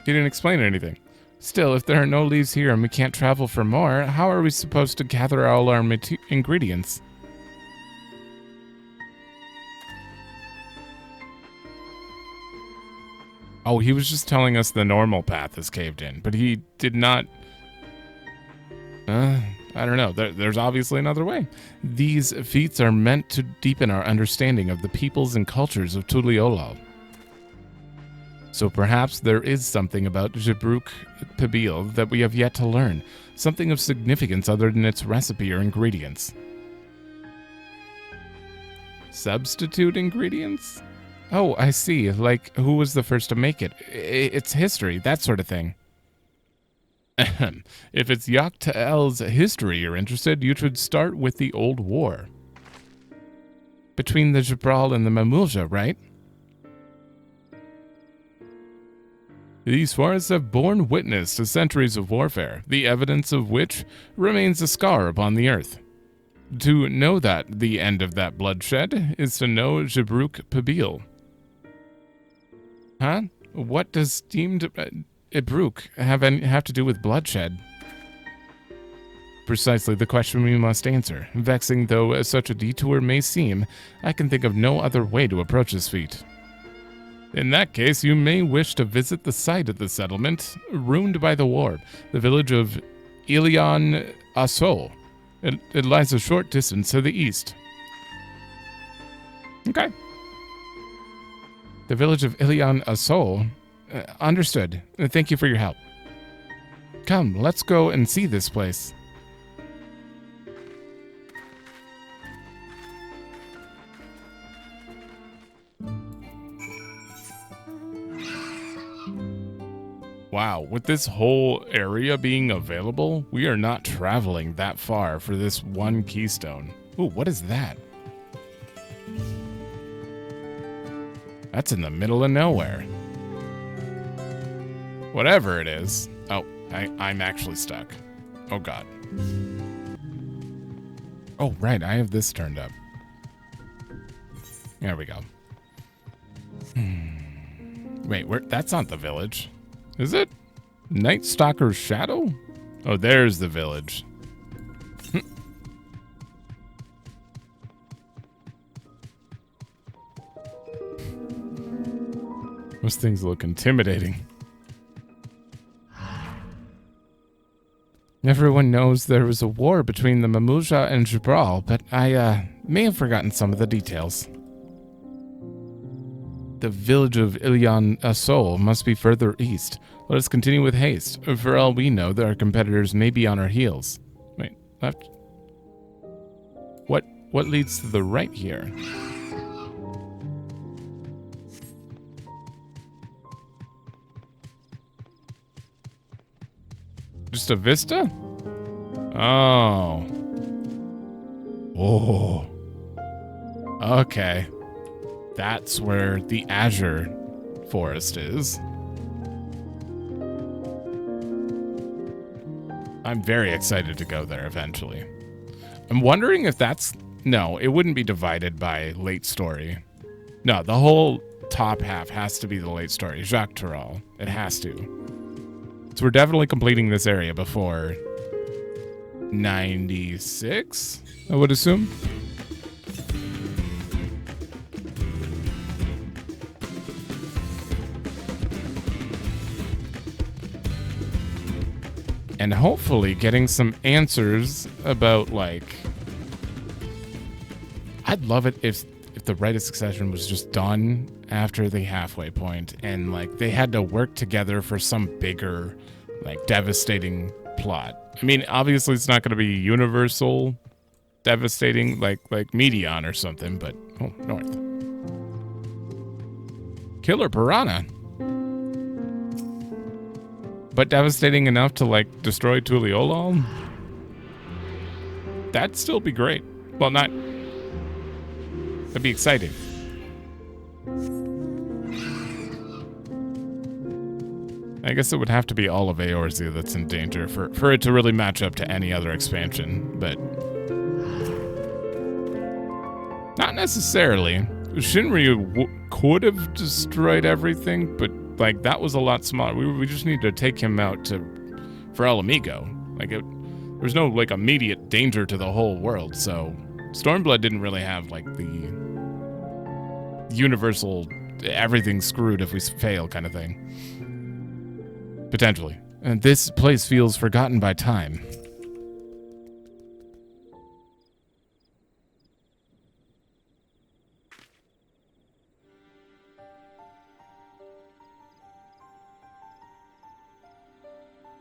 he didn't explain anything. Still, if there are no leaves here and we can't travel for more, how are we supposed to gather all our ingredients? Oh, he was just telling us the normal path is caved in, but he did not... I don't know. There's obviously another way. These feats are meant to deepen our understanding of the peoples and cultures of Tuliolal. So perhaps there is something about Jibruk Pabil that we have yet to learn. Something of significance other than its recipe or ingredients. Substitute ingredients? Oh, I see. Like, who was the first to make it? It's history, that sort of thing. If it's Yak T'el's history you're interested, you should start with the Old War. Between the Tural and the Mamulja, right? These forests have borne witness to centuries of warfare, the evidence of which remains a scar upon the earth. To know that the end of that bloodshed is to know Jibruk Pabil. Huh? What does deemed Ibruk have to do with bloodshed? Precisely the question we must answer. Vexing though such a detour may seem, I can think of no other way to approach this feat. In that case, you may wish to visit the site of the settlement, ruined by the war, the village of Ilian Aso. It lies a short distance to the east. Okay. The village of Ilian Aso. Understood. Thank you for your help. Come, let's go and see this place. Wow, with this whole area being available, we are not traveling that far for this one keystone. Ooh, what is that? That's in the middle of nowhere. Whatever it is. Oh, I'm actually stuck. Oh, God. Oh, right, I have this turned up. There we go. Wait, that's not the village. Is it? Night Stalker's Shadow? Oh, there's the village. Those things look intimidating. Everyone knows there was a war between the Mamulja and Jibral, but I may have forgotten some of the details. The village of Ilian Asol must be further east. Let us continue with haste. For all we know, our competitors may be on our heels. Wait, left? What leads to the right here? Just a vista? Oh. Oh. Okay. That's where the Azure Forest is. I'm very excited to go there eventually. I'm wondering if that's... No, it wouldn't be divided by late story. No, the whole top half has to be the late story. Yak T'el. It has to. So we're definitely completing this area before 96, I would assume. And hopefully getting some answers about, like... I'd love it if the Rite of Succession was just done after the halfway point and, like, they had to work together for some bigger, like, devastating plot. I mean, obviously it's not going to be universal devastating, like Medion or something, but... Oh, north. Killer Piranha. But devastating enough to, like, destroy Tuliolal? That'd still be great. Well, not... That'd be exciting. I guess it would have to be all of Eorzea that's in danger for it to really match up to any other expansion, but... Not necessarily. Shinryu could have destroyed everything, but, like, that was a lot smaller. We just need to take him out for El Amigo. Like, there's no, like, immediate danger to the whole world, so... Stormblood didn't really have, like, the universal everything's screwed if we fail kind of thing. Potentially. And this place feels forgotten by time.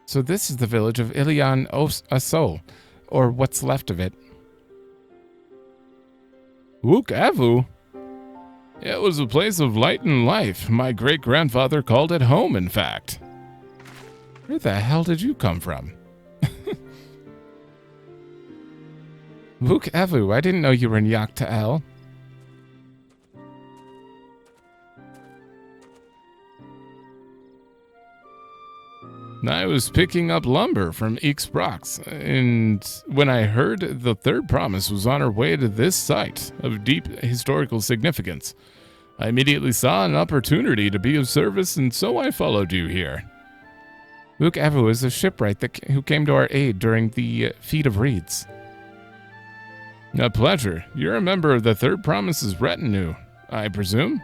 So this is the village of Ilian Aso, or what's left of it. Wook Avu? It was a place of light and life. My great-grandfather called it home, in fact. Where the hell did you come from? Wook Avu, I didn't know you were in Yak T'el. I was picking up lumber from Ixbrax, and when I heard the third promise was on her way to this site of deep historical significance, I immediately saw an opportunity to be of service, and so I followed you here. Wook Avu is a shipwright who came to our aid during the Feat of Reeds. A pleasure. You're a member of the Third Promise's retinue, I presume?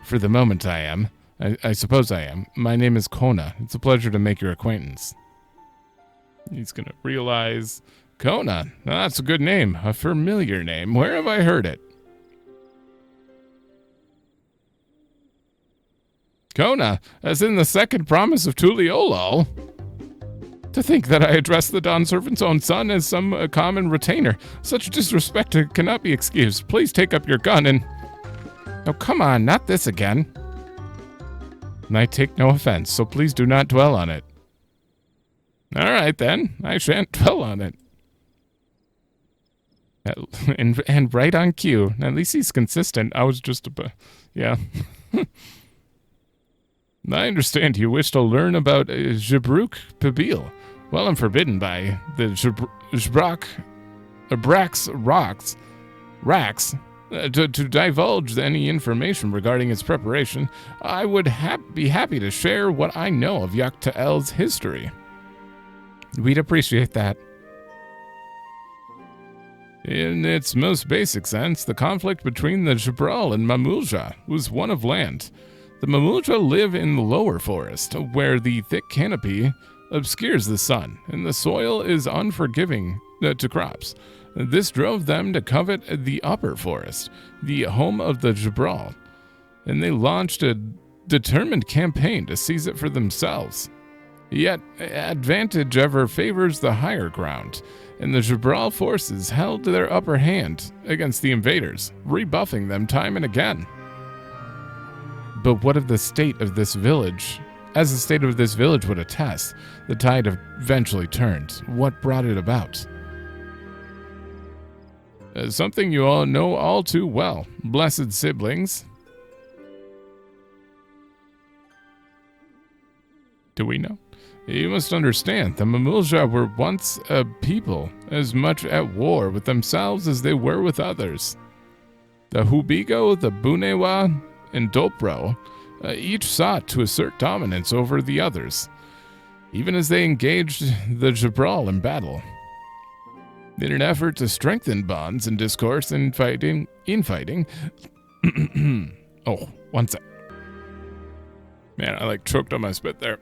For the moment I am. I suppose I am. My name is Kona. It's a pleasure to make your acquaintance. He's gonna realize... Kona. That's a good name. A familiar name. Where have I heard it? Kona, as in the second promise of Tuliolol. To think that I address the Dawn Servant's own son as some common retainer. Such disrespect cannot be excused. Please take up your gun and... Oh, come on, not this again. And I take no offense, so please do not dwell on it. All right, then. I shan't dwell on it. And right on cue. At least he's consistent. I was just yeah. I understand you wish to learn about Jabrook Pabil. Well, I'm forbidden by the Brax Racks. To divulge any information regarding its preparation, I would be happy to share what I know of Yak T'el's history. We'd appreciate that. In its most basic sense, the conflict between the Tural and Mamulja was one of land. The Mamulja live in the lower forest, where the thick canopy obscures the sun, and the soil is unforgiving to crops. This drove them to covet the upper forest, the home of the Tural, and they launched a determined campaign to seize it for themselves. Yet, advantage ever favors the higher ground, and the Tural forces held their upper hand against the invaders, rebuffing them time and again. But what of the state of this village? As the state of this village would attest, the tide eventually turned. What brought it about? Something you all know all too well. Blessed siblings. Do we know? You must understand, the Mamulja were once a people, as much at war with themselves as they were with others. The Hubigo, the Bunewa, and Dopro each sought to assert dominance over the others, even as they engaged the Tural in battle. In an effort to strengthen bonds and discourse in fighting. Oh, one sec. Man, I choked on my spit there.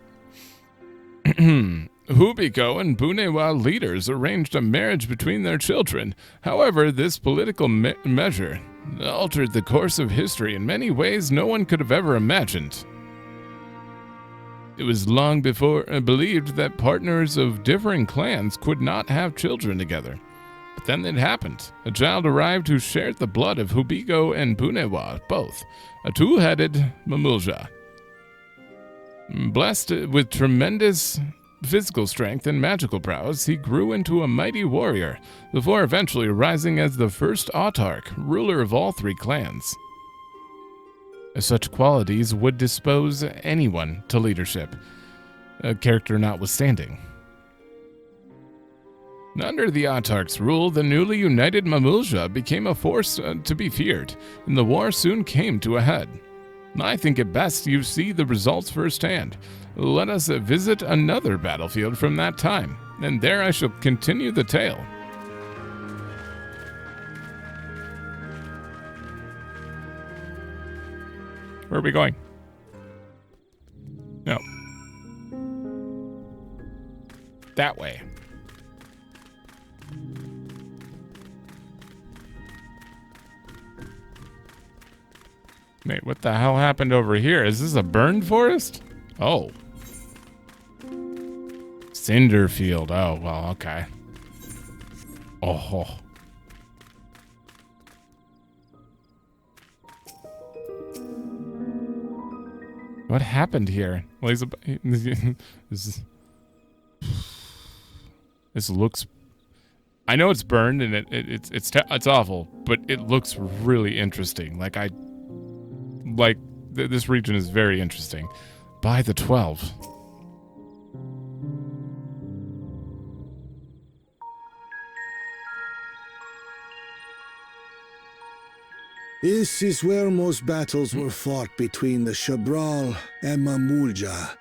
Hubiko and Bunewa leaders arranged a marriage between their children. However, this political measure altered the course of history in many ways no one could have ever imagined. It was long before believed that partners of differing clans could not have children together. But then it happened. A child arrived who shared the blood of Hubigo and Bunewa, both, a two-headed Mamulja. Blessed with tremendous physical strength and magical prowess, he grew into a mighty warrior, before eventually rising as the first autarch, ruler of all three clans. Such qualities would dispose anyone to leadership, a character notwithstanding. Under the autarch's rule, the newly united Mamulja became a force to be feared, and the war soon came to a head. I think it best you see the results firsthand. Let us visit another battlefield from that time, and there I shall continue the tale. Where are we going? No. That way. Wait, what the hell happened over here? Is this a burned forest? Oh. Cinder field. Oh, well, okay. Oh. What happened here? Well, this looks. I know it's burned and it's awful, but it looks really interesting. This region is very interesting. By the 12. This is where most battles were fought between the Shabral and Mamulja,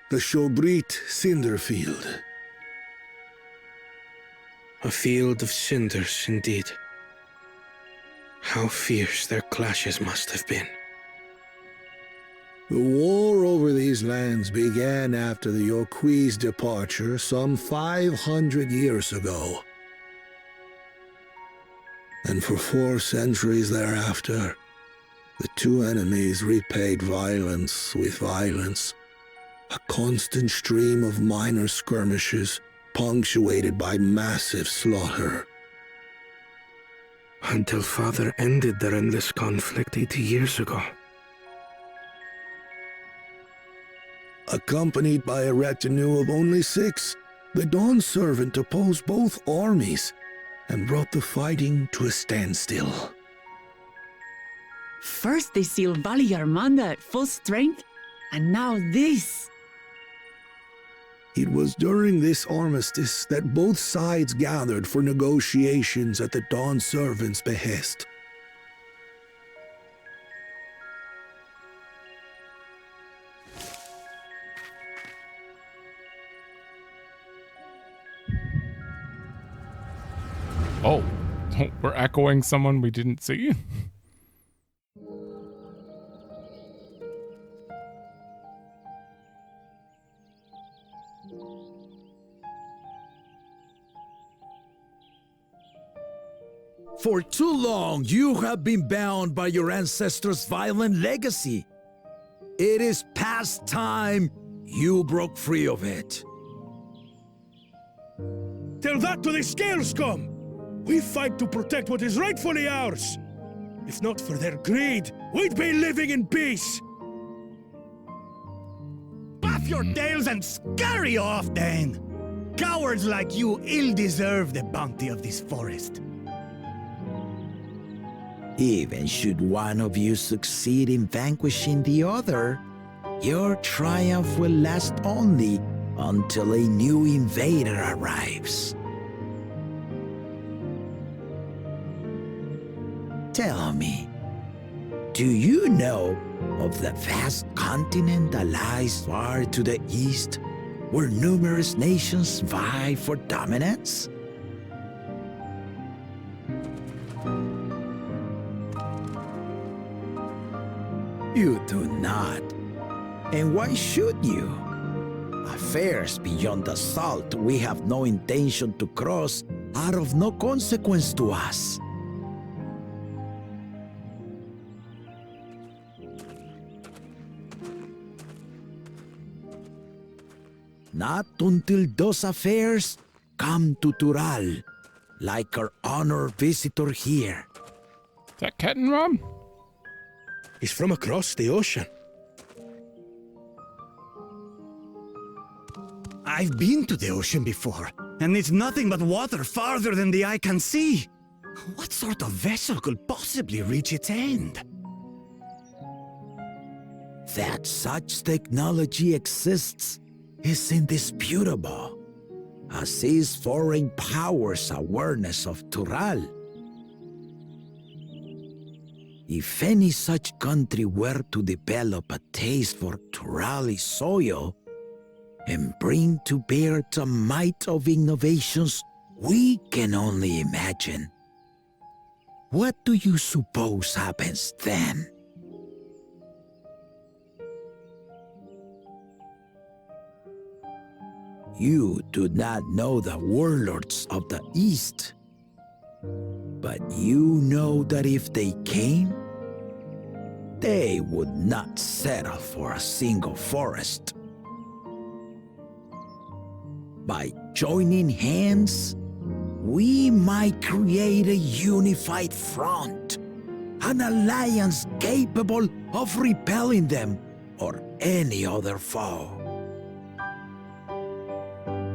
the Shobrit Cinder Field. A field of cinders, indeed. How fierce their clashes must have been. The war over these lands began after the Yokui's departure some 500 years ago. And for 4 centuries thereafter, the two enemies repaid violence with violence, a constant stream of minor skirmishes punctuated by massive slaughter. Until Father ended their endless conflict 80 years ago. Accompanied by a retinue of only 6, the Dawn Servant opposed both armies and brought the fighting to a standstill. First they sealed Valley Armanda at full strength, and now this. It was during this armistice that both sides gathered for negotiations at the Dawn Servant's behest. Oh, we're echoing someone we didn't see? For too long, you have been bound by your ancestors' violent legacy. It is past time you broke free of it. Tell that to the Scale Scum! We fight to protect what is rightfully ours. If not for their greed, we'd be living in peace. Buff your tails and scurry off, then! Cowards like you ill deserve the bounty of this forest. Even should one of you succeed in vanquishing the other, your triumph will last only until a new invader arrives. Tell me, do you know of the vast continent that lies far to the east, where numerous nations vie for dominance? You do not. And why should you? Affairs beyond the salt we have no intention to cross are of no consequence to us. Not until those affairs come to Tural, like our honored visitor here. Is that Kettenrom? He's from across the ocean. I've been to the ocean before, and it's nothing but water farther than the eye can see. What sort of vessel could possibly reach its end? That such technology exists is indisputable, as is foreign powers' awareness of Tural. If any such country were to develop a taste for Turali soil and bring to bear the might of innovations we can only imagine, what do you suppose happens then? You do not know the warlords of the East. But you know that if they came, they would not settle for a single forest. By joining hands, we might create a unified front, an alliance capable of repelling them or any other foe.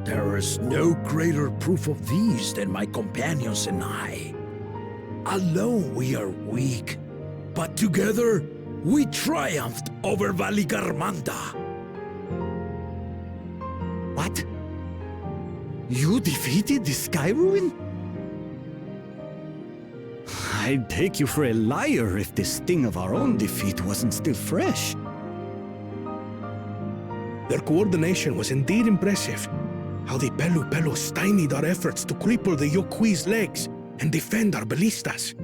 There is no greater proof of these than my companions and I. Alone we are weak, but together we triumphed over Valley Garmanda. What? You defeated the Sky Ruin? I'd take you for a liar if the sting of our own defeat wasn't still fresh. Their coordination was indeed impressive. How the Pelu stymied our efforts to cripple the Yokui's legs and defend our ballistas.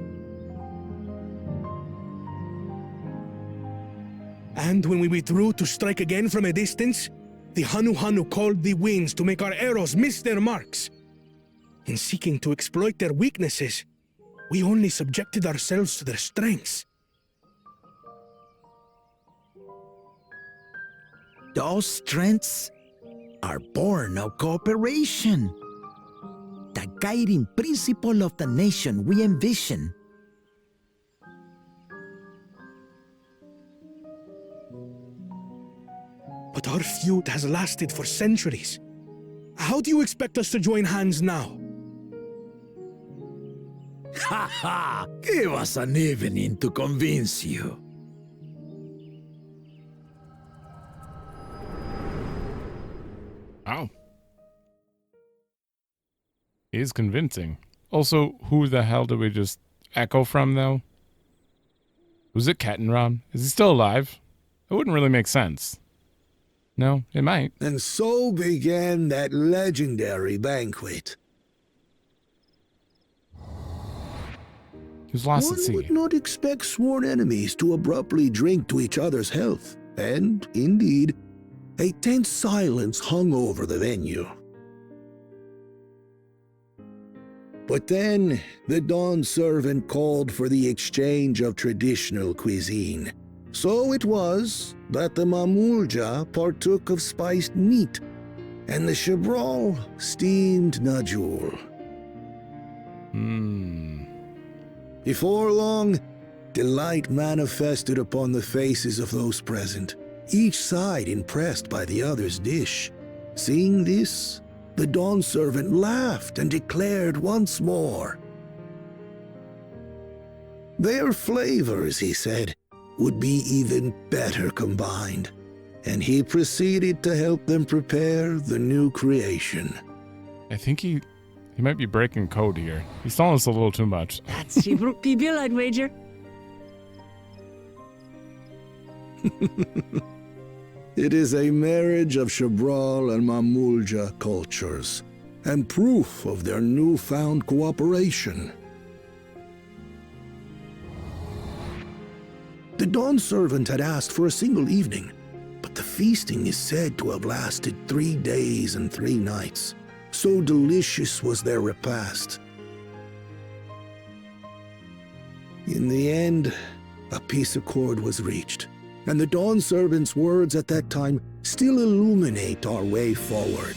And when we withdrew to strike again from a distance, the Hanu called the winds to make our arrows miss their marks. In seeking to exploit their weaknesses, we only subjected ourselves to their strengths. Those strengths are born of cooperation, the guiding principle of the nation we envision. But our feud has lasted for centuries. How do you expect us to join hands now? Ha ha! Give us an evening to convince you. Wow. He is convincing. Also, who the hell did we just echo from, though? Was it Kettenron? Is he still alive? It wouldn't really make sense. No, it might. And so began that legendary banquet. He was lost at sea. One would not expect sworn enemies to abruptly drink to each other's health, and, indeed, a tense silence hung over the venue. But then, the Dawn servant called for the exchange of traditional cuisine. So it was that the Mamulja partook of spiced meat, and the Chebral steamed najul. Before long, delight manifested upon the faces of those present, each side impressed by the other's dish. Seeing this, the Dawn servant laughed and declared once more. Their flavors, he said, would be even better combined, and he proceeded to help them prepare the new creation. I think he might be breaking code here. He's telling us a little too much. That's Shibruk Pibil, I'd wager. It is a marriage of Chebral and Mamulja cultures, and proof of their newfound cooperation. The Dawn servant had asked for a single evening, but the feasting is said to have lasted 3 days and 3 nights. So delicious was their repast. In the end, a peace accord was reached, and the Dawn servant's words at that time still illuminate our way forward.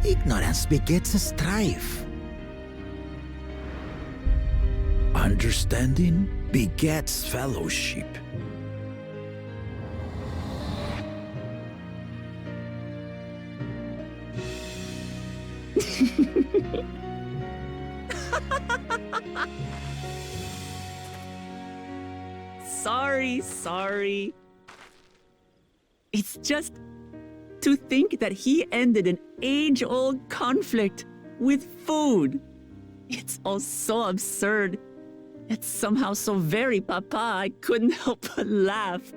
Ignorance begets strife. Understanding begets fellowship. Sorry. It's just to think that he ended an age-old conflict with food. It's all so absurd. It's somehow so very papa, I couldn't help but laugh.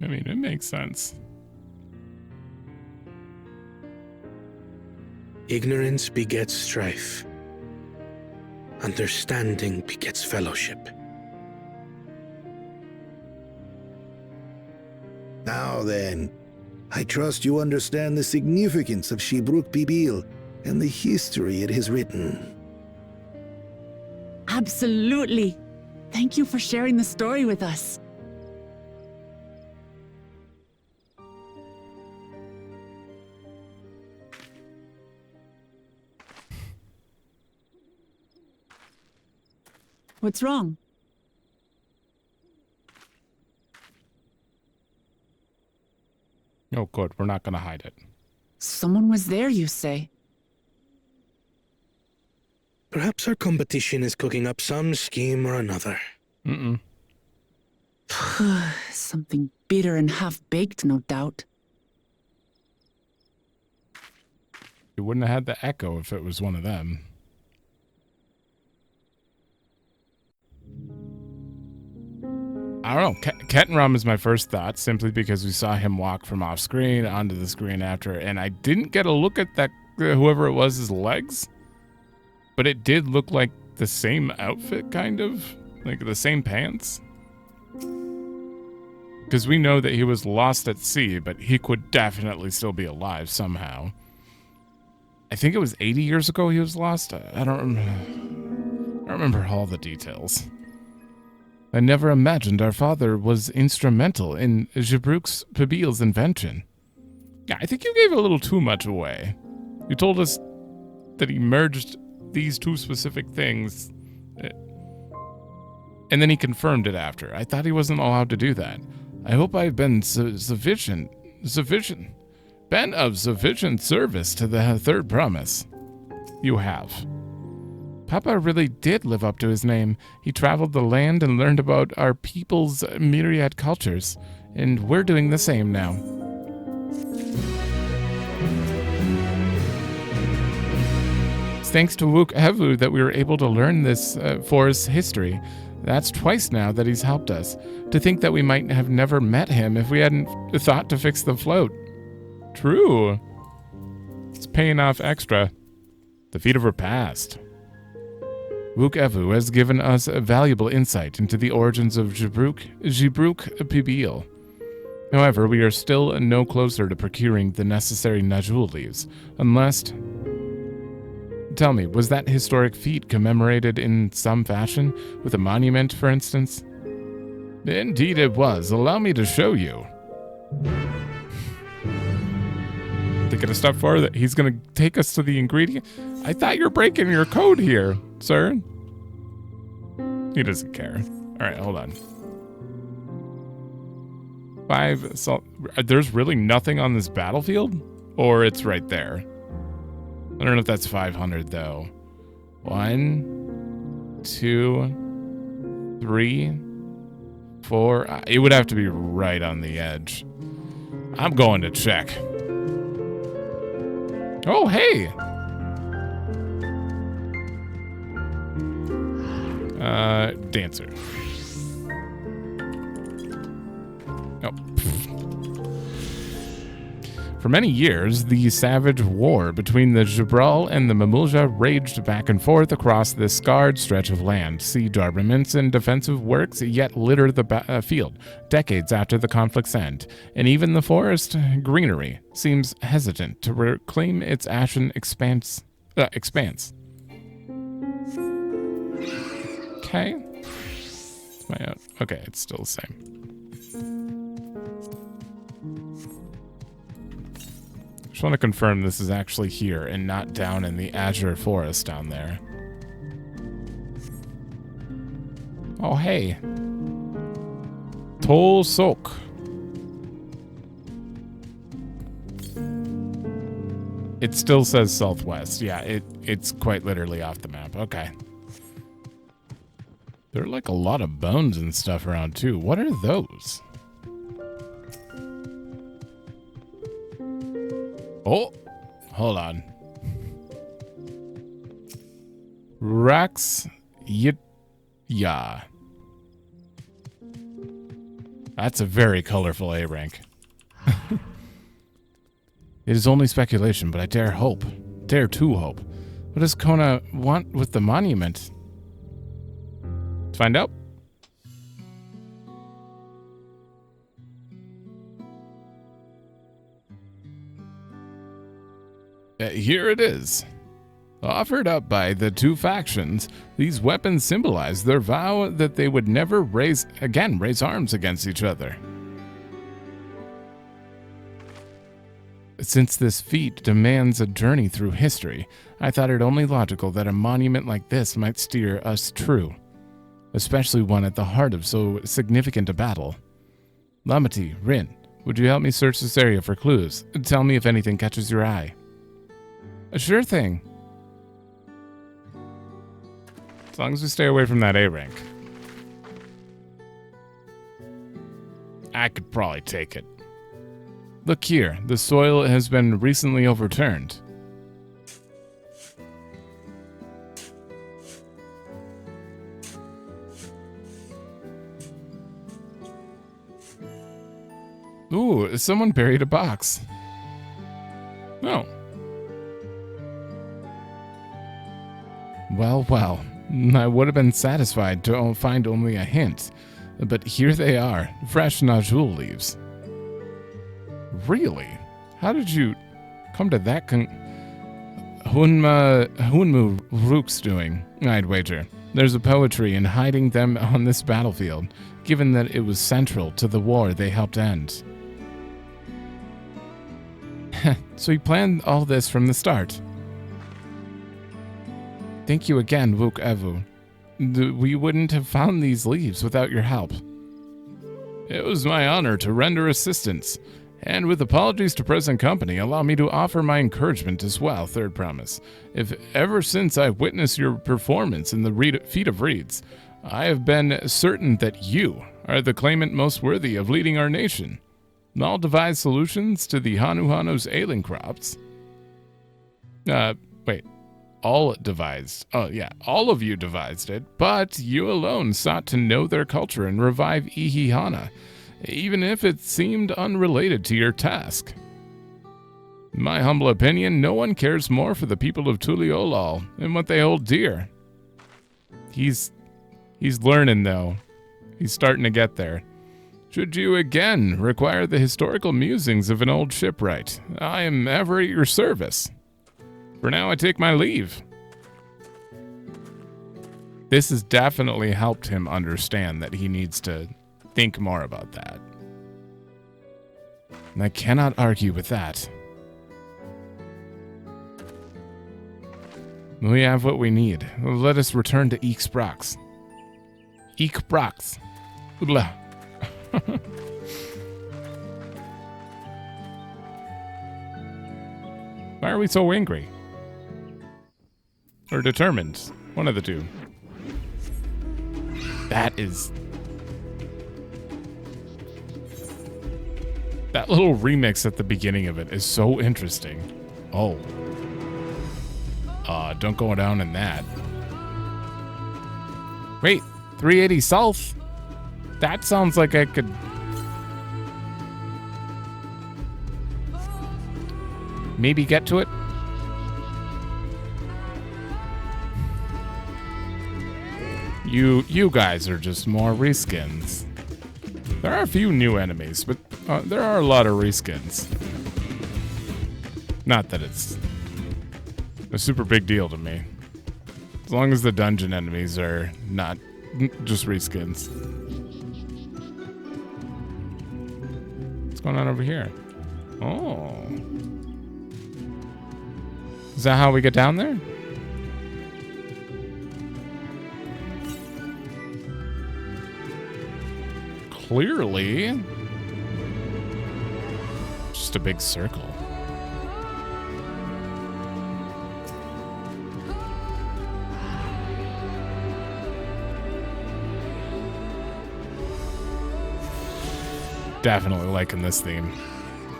I mean, it makes sense. Ignorance begets strife. Understanding begets fellowship. Now then, I trust you understand the significance of Shibruk Pibil and the history it has written. Absolutely. Thank you for sharing the story with us. What's wrong? Oh, good. We're not going to hide it. Someone was there, you say? Perhaps our competition is cooking up some scheme or another. Mm-mm. Something bitter and half-baked, no doubt. You wouldn't have had the echo if it was one of them. I don't know. Kettenrum is my first thought, simply because we saw him walk from off screen onto the screen after, and I didn't get a look at that whoever it was, his legs, but it did look like the same outfit, kind of like the same pants. Because we know that he was lost at sea, but he could definitely still be alive somehow. I think it was 80 years ago he was lost. I don't remember all the details. I never imagined our father was instrumental in Shibruk Pibil's invention. Yeah, I think you gave a little too much away. You told us that he merged these two specific things, and then he confirmed it after. I thought he wasn't allowed to do that. I hope I've been been of sufficient service to the third promise. You have. Papa really did live up to his name. He traveled the land and learned about our people's myriad cultures, and we're doing the same now. It's thanks to Wook Hevu that we were able to learn this forest's history. That's twice now that he's helped us. To think that we might have never met him if we hadn't thought to fix the float. True. It's paying off extra. The feat of Repast. Wook Hevu has given us a valuable insight into the origins of Shibruk Pibil. However, we are still no closer to procuring the necessary Najul leaves, unless... Tell me, was that historic feat commemorated in some fashion, with a monument, for instance? Indeed it was. Allow me to show you. They gonna stop for that? He's gonna take us to the ingredient? I thought you're breaking your code here, sir. He doesn't care. Alright, hold on. 5 salt. There's really nothing on this battlefield? Or it's right there. I don't know if that's 500 though. 1, 2, 3, 4. It would have to be right on the edge. I'm going to check. Oh, hey! Dancer. Oh. For many years, the savage war between the Tural and the Mamulja raged back and forth across this scarred stretch of land. Siege armaments and defensive works yet litter the field, decades after the conflict's end, and even the forest greenery seems hesitant to reclaim its ashen expanse. Okay. Okay, it's still the same. Just want to confirm this is actually here and not down in the azure forest down there. Oh, hey. Tol Sok. It still says southwest. Yeah, it's quite literally off the map. Okay. There are like a lot of bones and stuff around too. What are those? Oh, hold on. Rax Yitya. That's a very colorful A rank. It is only speculation, but I dare to hope. What does Kona want with the monument? Let's find out. Here it is. Offered up by the two factions, these weapons symbolize their vow that they would never raise arms against each other. Since this feat demands a journey through history, I thought it only logical that a monument like this might steer us true, especially one at the heart of so significant a battle. Lamati, Rin, would you help me search this area for clues? Tell me if anything catches your eye. Sure thing. As long as we stay away from that A rank. I could probably take it. Look here, the soil has been recently overturned. Ooh, someone buried a box. Oh. Well, I would have been satisfied to find only a hint, but here they are, fresh Najul leaves. Really? How did you come to that Hunmu Rook's doing, I'd wager. There's a poetry in hiding them on this battlefield, given that it was central to the war they helped end. So he planned all this from the start. Thank you again, Wook Evu. We wouldn't have found these leaves without your help. It was my honor to render assistance, and with apologies to present company, allow me to offer my encouragement as well, Third Promise. If ever since I witnessed your performance in the Feat of Reeds, I have been certain that you are the claimant most worthy of leading our nation. I'll devise solutions to the Hanuhanu's ailing crops. All devised. Oh, yeah, all of you devised it, but you alone sought to know their culture and revive Ihihana, even if it seemed unrelated to your task. In my humble opinion, no one cares more for the people of Tuliolal and what they hold dear. He's learning, though. He's starting to get there. Should you again require the historical musings of an old shipwright, I am ever at your service. For now, I take my leave. This has definitely helped him understand that he needs to think more about that. And I cannot argue with that. We have what we need. Let us return to Eek-Brox. Eek-Brox. Blah. Why are we so angry? Or determined? One of the two. That little remix at the beginning of it is so interesting. Oh. Don't go down in that. Wait, 380 South? That sounds like I could... maybe get to it? You guys are just more reskins. There are a few new enemies, but there are a lot of reskins. Not that it's a super big deal to me. As long as the dungeon enemies are not just reskins. What's going on over here? Oh. Is that how we get down there? Clearly. Just a big circle. Definitely liking this theme.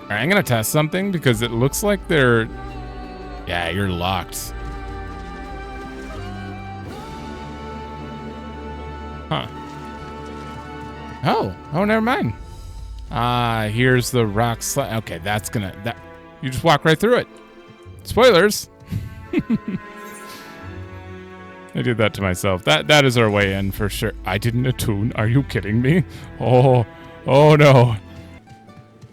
All right, I'm gonna test something because it looks like they're... Yeah, you're locked. Huh. Oh, never mind. Here's the rock slide. Okay, that's gonna... You just walk right through it. Spoilers. I did that to myself. That is our way in for sure. I didn't attune. Are you kidding me? Oh no.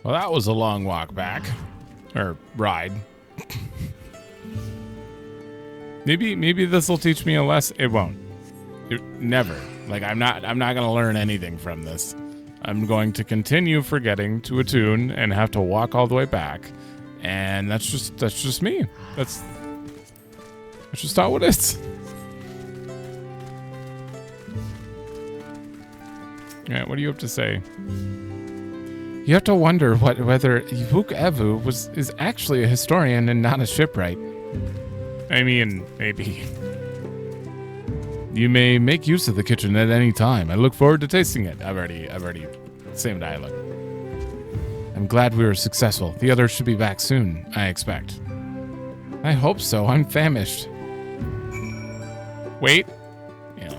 Well, that was a long walk back. Or ride. Maybe this will teach me a lesson. It won't. Never. Like, I'm not gonna learn anything from this. I'm going to continue forgetting to attune and have to walk all the way back. And that's just me. That's just how it is. Yeah, what do you have to say? You have to wonder whether Vuk Evu is actually a historian and not a shipwright. I mean, maybe. You may make use of the kitchen at any time. I look forward to tasting it. I've already, same dialogue. I'm glad we were successful. The others should be back soon, I expect. I hope so. I'm famished. Wait. Yeah.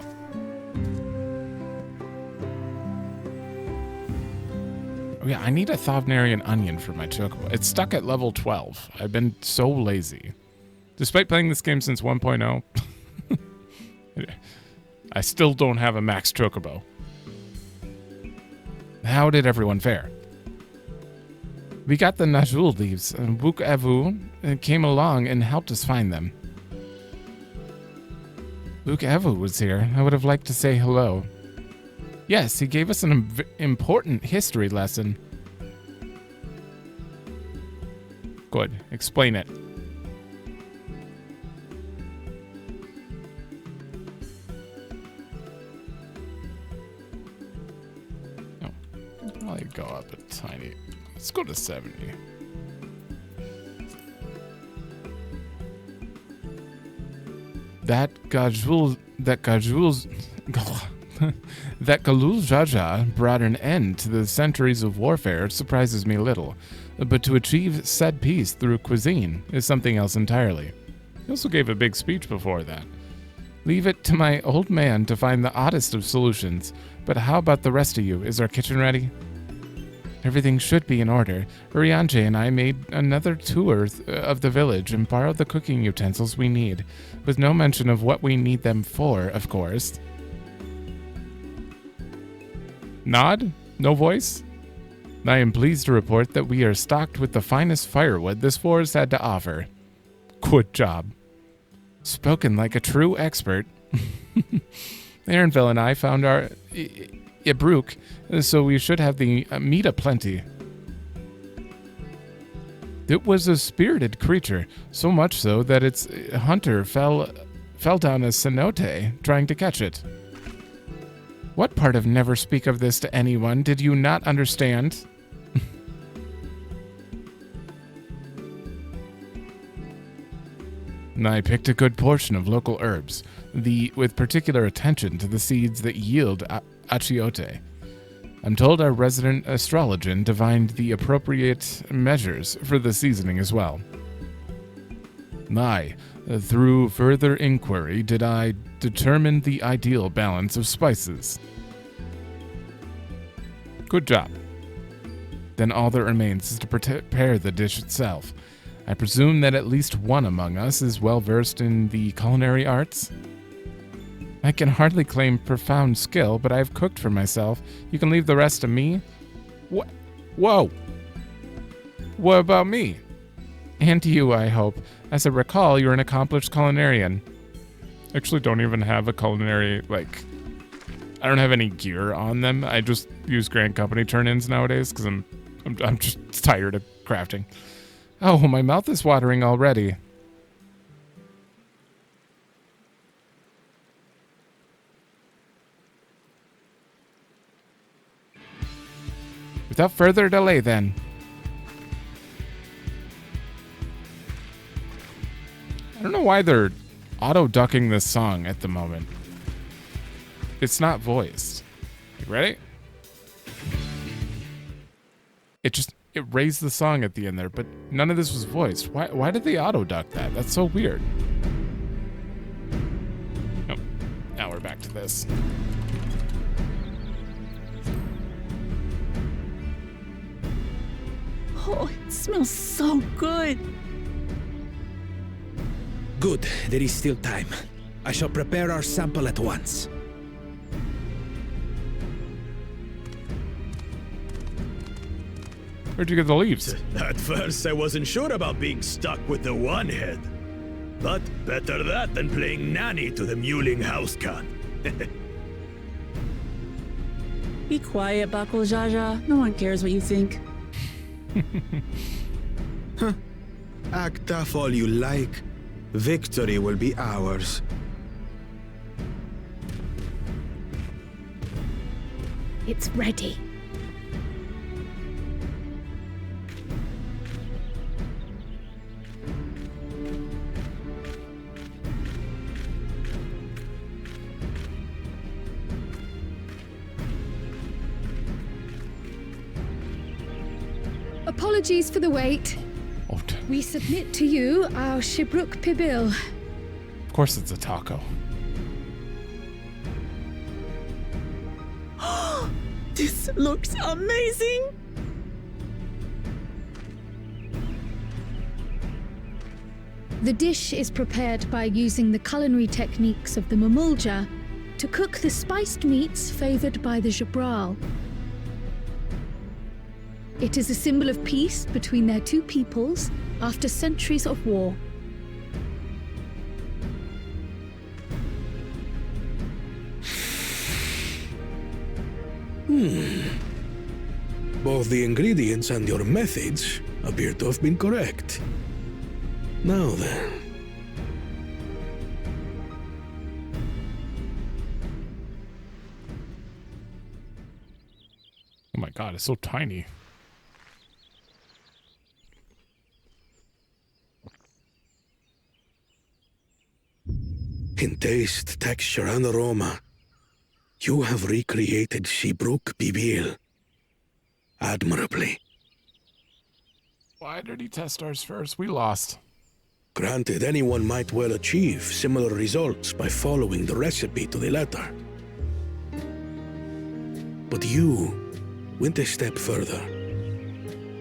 Oh yeah, I need a Thovnarian onion for my chocobo. It's stuck at level 12. I've been so lazy. Despite playing this game since 1.0, I still don't have a max chocobo. How did everyone fare? We got the Najul leaves, and Vuk Evu came along and helped us find them. Vuk Evu was here. I would have liked to say hello. Yes, he gave us an important history lesson. Good. Explain it. I'll go up a tiny. Let's go to 70. That Galul Jaja brought an end to the centuries of warfare surprises me little, but to achieve said peace through cuisine is something else entirely. He also gave a big speech before that. Leave it to my old man to find the oddest of solutions, but how about the rest of you? Is our kitchen ready? Everything should be in order. Urianche and I made another tour of the village and borrowed the cooking utensils we need, with no mention of what we need them for, of course. Nod? No voice? I am pleased to report that we are stocked with the finest firewood this forest had to offer. Good job. Spoken like a true expert. Aaronville and I found our Ibruk, so we should have the meat aplenty. It was a spirited creature, so much so that its hunter fell down a cenote trying to catch it. What part of never speak of this to anyone did you not understand? I picked a good portion of local herbs, with particular attention to the seeds that yield achiote. I'm told our resident astrologian divined the appropriate measures for the seasoning as well. Through further inquiry did I determine the ideal balance of spices. Good job. Then all that remains is to prepare the dish itself. I presume that at least one among us is well versed in the culinary arts. I can hardly claim profound skill, but I have cooked for myself. You can leave the rest to me. What? Whoa! What about me? And to you, I hope. As I recall, you're an accomplished culinarian. Actually, don't even have a culinary, I don't have any gear on them. I just use Grand Company turn-ins nowadays because I'm just tired of crafting. Oh, my mouth is watering already. Without further delay, then. I don't know why they're auto-ducking this song at the moment. It's not voiced. You ready? It raised the song at the end there, but none of this was voiced. Why did they auto-duck that? That's so weird. Nope. Now we're back to this. Oh, it smells so good. Good, there is still time. I shall prepare our sample at once. Where'd you get the leaves? At first, I wasn't sure about being stuck with the one head. But better that than playing nanny to the mewling housecat. Be quiet, Bakul Jaja. No one cares what you think. Act tough all you like. Victory will be ours. It's ready. Apologies for the wait. We submit to you our Shibruk Pibil. Of course it's a taco. This looks amazing! The dish is prepared by using the culinary techniques of the Mamulja to cook the spiced meats favored by the Jabral. It is a symbol of peace between their two peoples after centuries of war. Both the ingredients and your methods appear to have been correct. Now then. Oh my god, it's so tiny. In taste, texture, and aroma, you have recreated Shibruk Pibil admirably. Why did he test ours first? We lost. Granted, anyone might well achieve similar results by following the recipe to the letter. But you went a step further.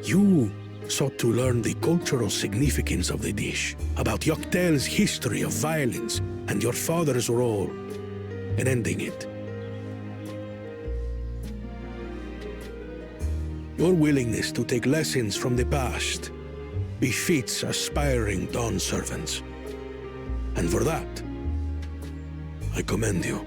You sought to learn the cultural significance of the dish, about Yak T'el's history of violence and your father's role in ending it. Your willingness to take lessons from the past befits aspiring Dawn servants. And for that, I commend you.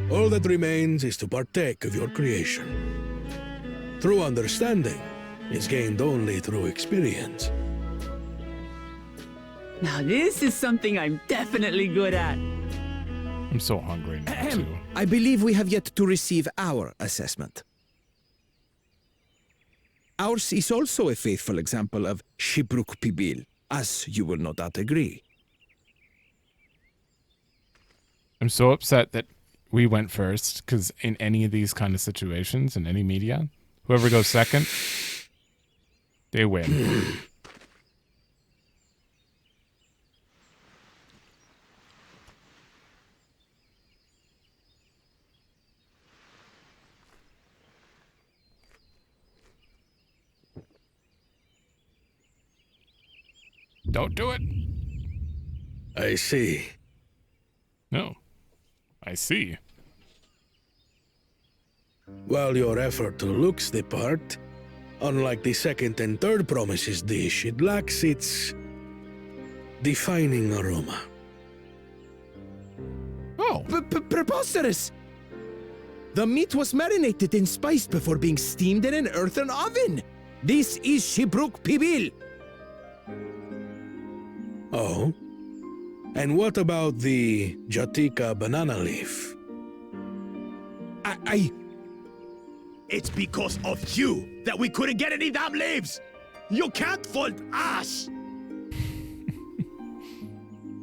All that remains is to partake of your creation. True understanding is gained only through experience. Now this is something I'm definitely good at. I'm so hungry now, too. I believe we have yet to receive our assessment. Ours is also a faithful example of Shibruk Pibil, as you will no doubt agree. I'm so upset that we went first, because in any of these kind of situations, in any media, whoever goes second, they win. Don't do it. I see. No. I see. While your effort looks the part, unlike the second and third promises dish, it lacks its defining aroma. Oh. Preposterous! The meat was marinated in spice before being steamed in an earthen oven. This is Shibruk Pibil. Oh? And what about the Jatika banana leaf? It's because of you that we couldn't get any damn leaves! You can't fault us!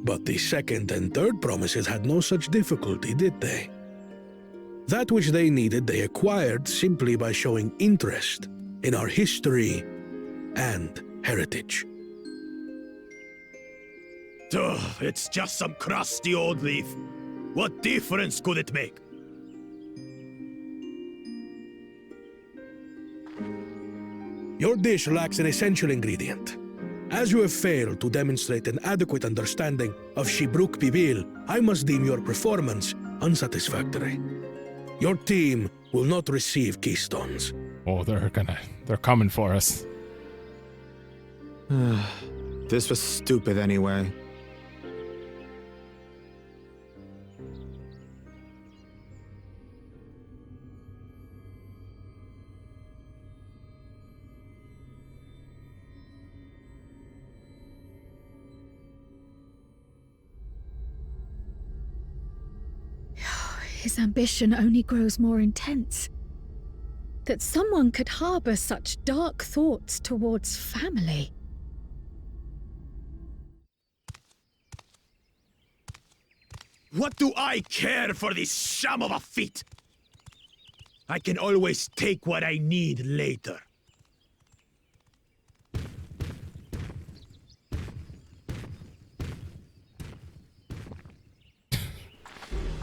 But the second and third promises had no such difficulty, did they? That which they needed they acquired simply by showing interest in our history and heritage. Ugh, it's just some crusty old leaf. What difference could it make? Your dish lacks an essential ingredient. As you have failed to demonstrate an adequate understanding of Shibruk Pibil, I must deem your performance unsatisfactory. Your team will not receive keystones. Oh, they're coming for us. This was stupid anyway. His ambition only grows more intense. That someone could harbor such dark thoughts towards family. What do I care for this sham of a feat? I can always take what I need later.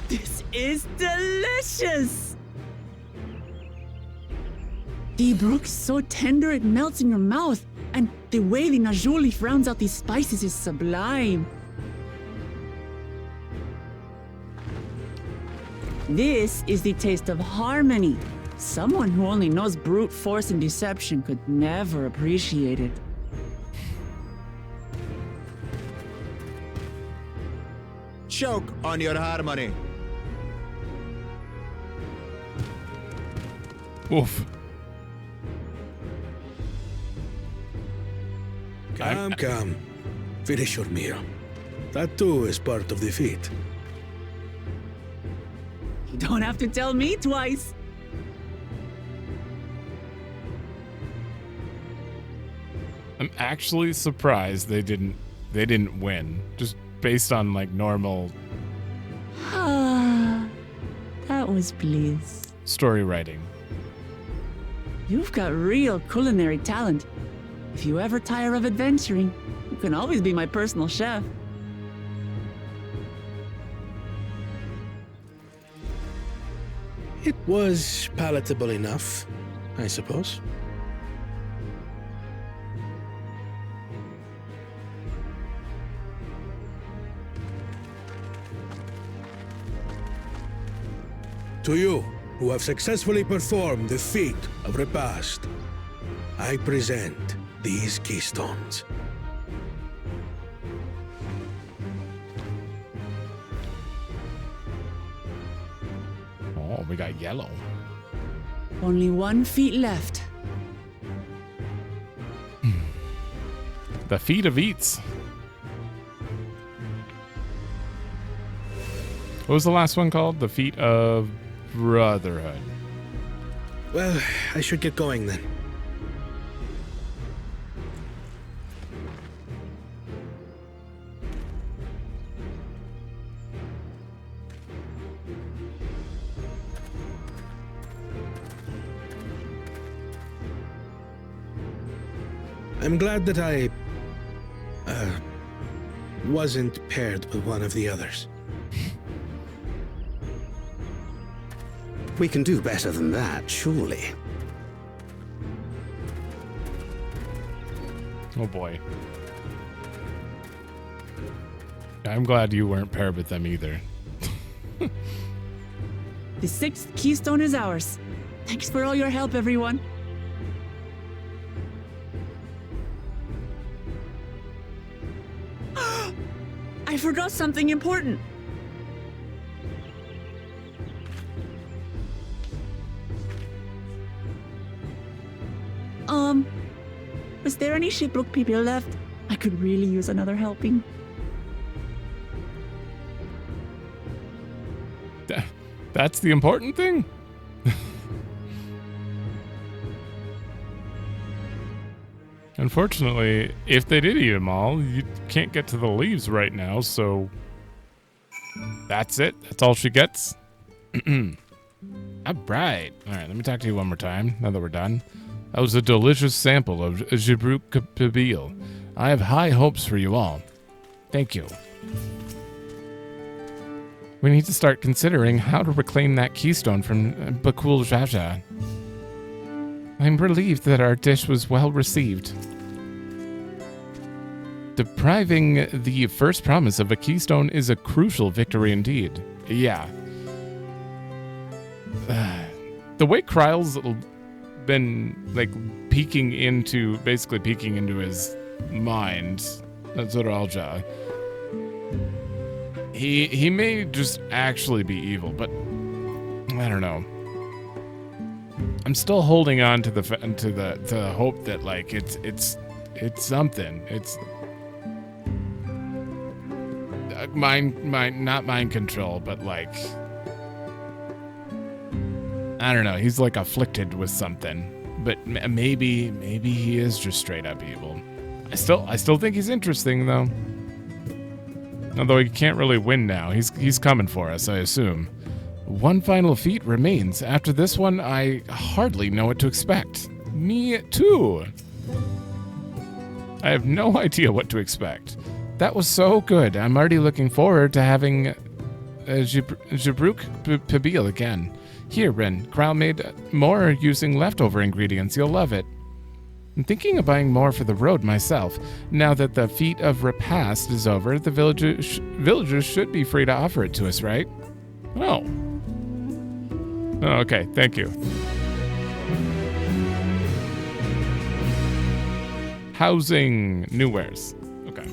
This is delicious! The brook's so tender it melts in your mouth, and the way the Najuli rounds out these spices is sublime. This is the taste of harmony. Someone who only knows brute force and deception could never appreciate it. Choke on your harmony. Oof. Come. Finish your meal. That too is part of the feat. You don't have to tell me twice. I'm actually surprised they didn't win. Just based on like normal That was bliss. story writing. You've got real culinary talent. If you ever tire of adventuring, you can always be my personal chef. It was palatable enough, I suppose. To you, who have successfully performed the feat of Repast, I present these keystones. Oh, we got yellow. Only 1 feet left. The feat of eats. What was the last one called? The feat of brotherhood. Well, I should get going then. I'm glad that I wasn't paired with one of the others. We can do better than that, surely. Oh boy. I'm glad you weren't paired with them either. The 6th keystone is ours. Thanks for all your help, everyone. I forgot something important. Was there any Shipbrook people left? I could really use another helping. That's the important thing? Unfortunately, if they did eat them all, you can't get to the leaves right now, so that's it. That's all she gets. All right, let me talk to you one more time, now that we're done. That was a delicious sample of Jibrook Kabil. I have high hopes for you all. Thank you. We need to start considering how to reclaim that keystone from Bakul Jaja. I'm relieved that our dish was well received. Depriving the first promise of a keystone is a crucial victory indeed. Yeah. The way Kryle's been like peeking into his mind, Zuralja, he may just actually be evil, but I don't know. I'm still holding on to the hope that like it's something. It's not mind control, but like I don't know. He's like afflicted with something, but maybe he is just straight up evil. I still think he's interesting though. Although he can't really win now. He's coming for us, I assume. One final feat remains. After this one, I hardly know what to expect. Me too. I have no idea what to expect. That was so good. I'm already looking forward to having Jabruk Pabil again. Here, Rin, Kryle made more using leftover ingredients. You'll love it. I'm thinking of buying more for the road myself. Now that the feat of Repast is over, the villagers should be free to offer it to us, right? Oh. Oh, okay, thank you. Housing, new wares. Okay,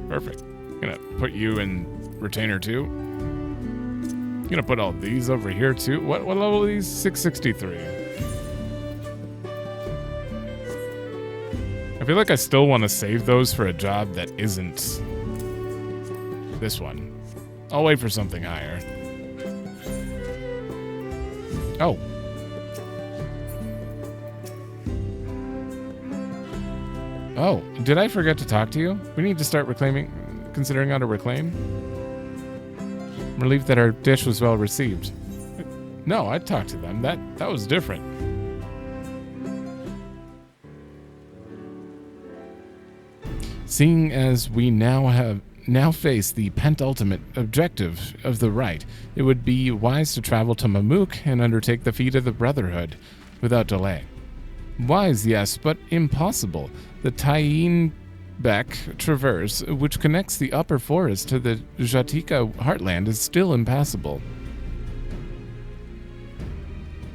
perfect. I'm gonna put you in retainer too. I'm gonna put all these over here too. What level are these? 663. I feel like I still want to save those for a job that isn't this one. I'll wait for something higher. Oh. Oh, did I forget to talk to you? We need to start considering how to reclaim. I'm relieved that our dish was well received. No, I talked to them. That was different. Seeing as we now face the penultimate objective of the rite, it would be wise to travel to Mamuk and undertake the feat of the Brotherhood without delay. Wise, yes, but impossible. The Tayin Beck Traverse, which connects the upper forest to the Jatika heartland, is still impassable.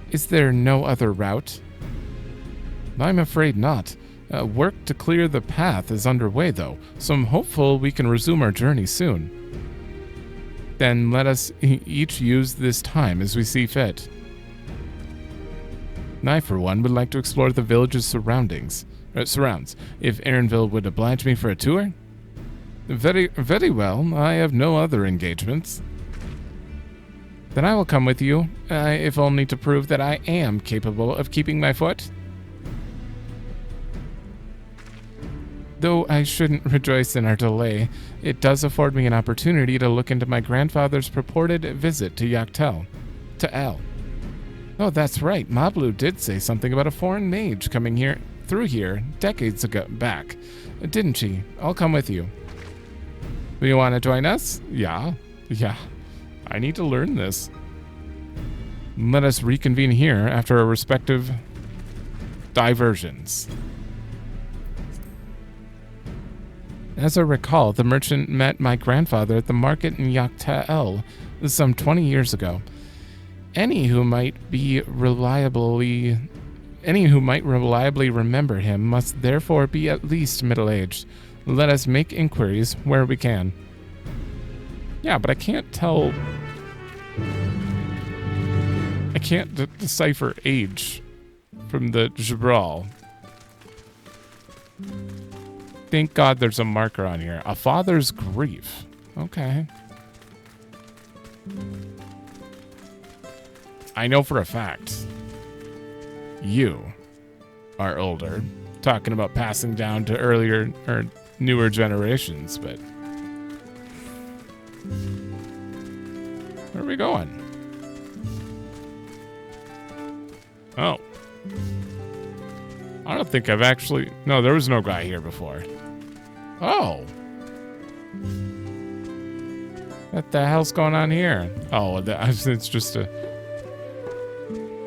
Is there no other route? I'm afraid not. Work to clear the path is underway, though, so I'm hopeful we can resume our journey soon. Then let us each use this time as we see fit. I, for one, would like to explore the village's surrounds. If Erinville would oblige me for a tour? Very, very well. I have no other engagements. Then I will come with you, if only to prove that I am capable of keeping my foot. Though I shouldn't rejoice in our delay, it does afford me an opportunity to look into my grandfather's purported visit to Yak T'el. Oh, that's right. Mablu did say something about a foreign mage coming through here decades back, didn't she? I'll come with you. Do you want to join us? Yeah. I need to learn this. Let us reconvene here after our respective diversions. As I recall, the merchant met my grandfather at the market in Yak T'el some 20 years ago. Any who might reliably remember him must therefore be at least middle-aged. Let us make inquiries where we can. Yeah, but I can't tell... I can't decipher age from the Jabral. Thank God there's a marker on here. A father's grief. Okay. I know for a fact you are older. Talking about passing down to earlier or newer generations, but where are we going? Oh. I don't think I've actually... No, there was no guy here before. Oh. What the hell's going on here? Oh, it's just a...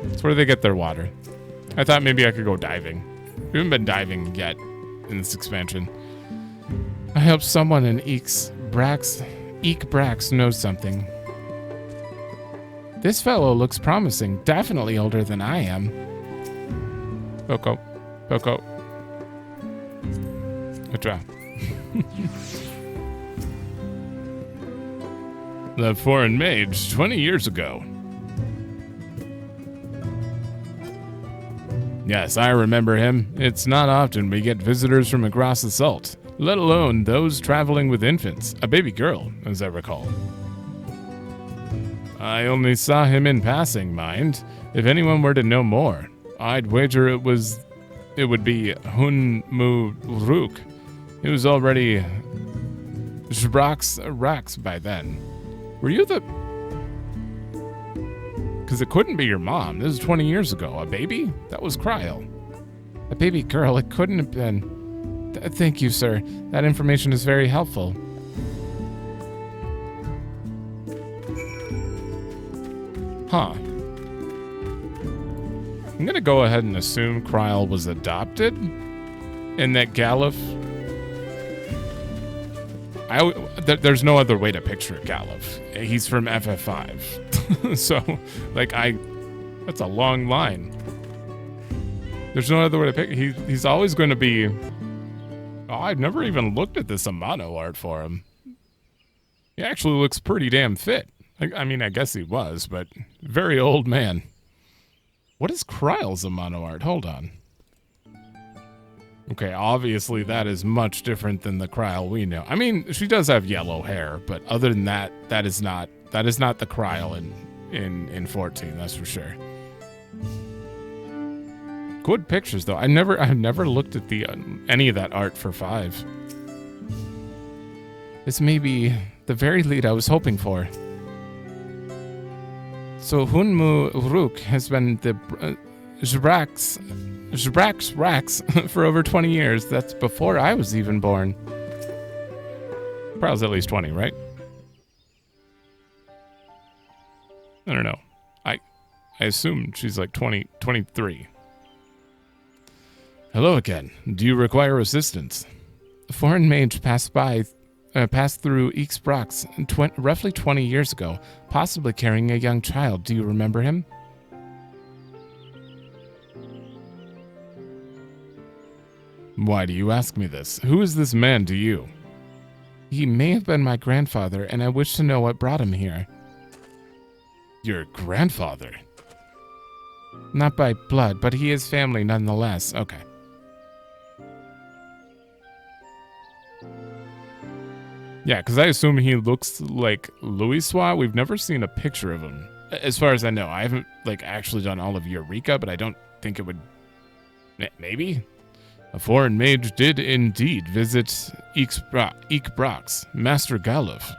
It's where they get their water. I thought maybe I could go diving. We haven't been diving yet in this expansion. I hope someone in Eek Brax knows something. This fellow looks promising, definitely older than I am. Poco. Good job. The foreign mage 20 years ago. Yes, I remember him. It's not often we get visitors from across the salt, let alone those traveling with infants, a baby girl, as I recall. I only saw him in passing, mind. If anyone were to know more, I'd wager it would be Hun Mu Rook. He was already Rax by then. Were you the... Because it couldn't be your mom. This is 20 years ago. A baby? That was Cryle. A baby girl. It couldn't have been. Thank you, sir. That information is very helpful. Huh. I'm going to go ahead and assume Cryle was adopted. And that Galuf... there's no other way to picture Galuf. He's from FF5. So, like, that's a long line. There's no other way to pick. He's always going to be... Oh, I've never even looked at this Amano art for him. He actually looks pretty damn fit. I mean, I guess he was, but very old man. What is Kryle's Amano art? Hold on. Okay, obviously that is much different than the Cryle we know. I mean, she does have yellow hair, but other than that, that is not the Cryle in 14, that's for sure. Good pictures though. I've never looked at any of that art for 5. This may be the very lead I was hoping for. So Hunmu Rook has been the Rax for over 20 years. That's before I was even born. Probably at least 20, right? I don't know. I assume she's like 23. Hello again. Do you require assistance? A foreign mage passed through Ixbrax roughly 20 years ago, possibly carrying a young child. Do you remember him? Why do you ask me this? Who is this man to you? He may have been my grandfather, and I wish to know what brought him here. Your grandfather? Not by blood, but he is family nonetheless. Okay. Yeah, because I assume he looks like Louis. We've never seen a picture of him. As far as I know, I haven't actually done all of Eureka, but I don't think it would... Maybe? A foreign mage did indeed visit Ixbrax, Master Galuf.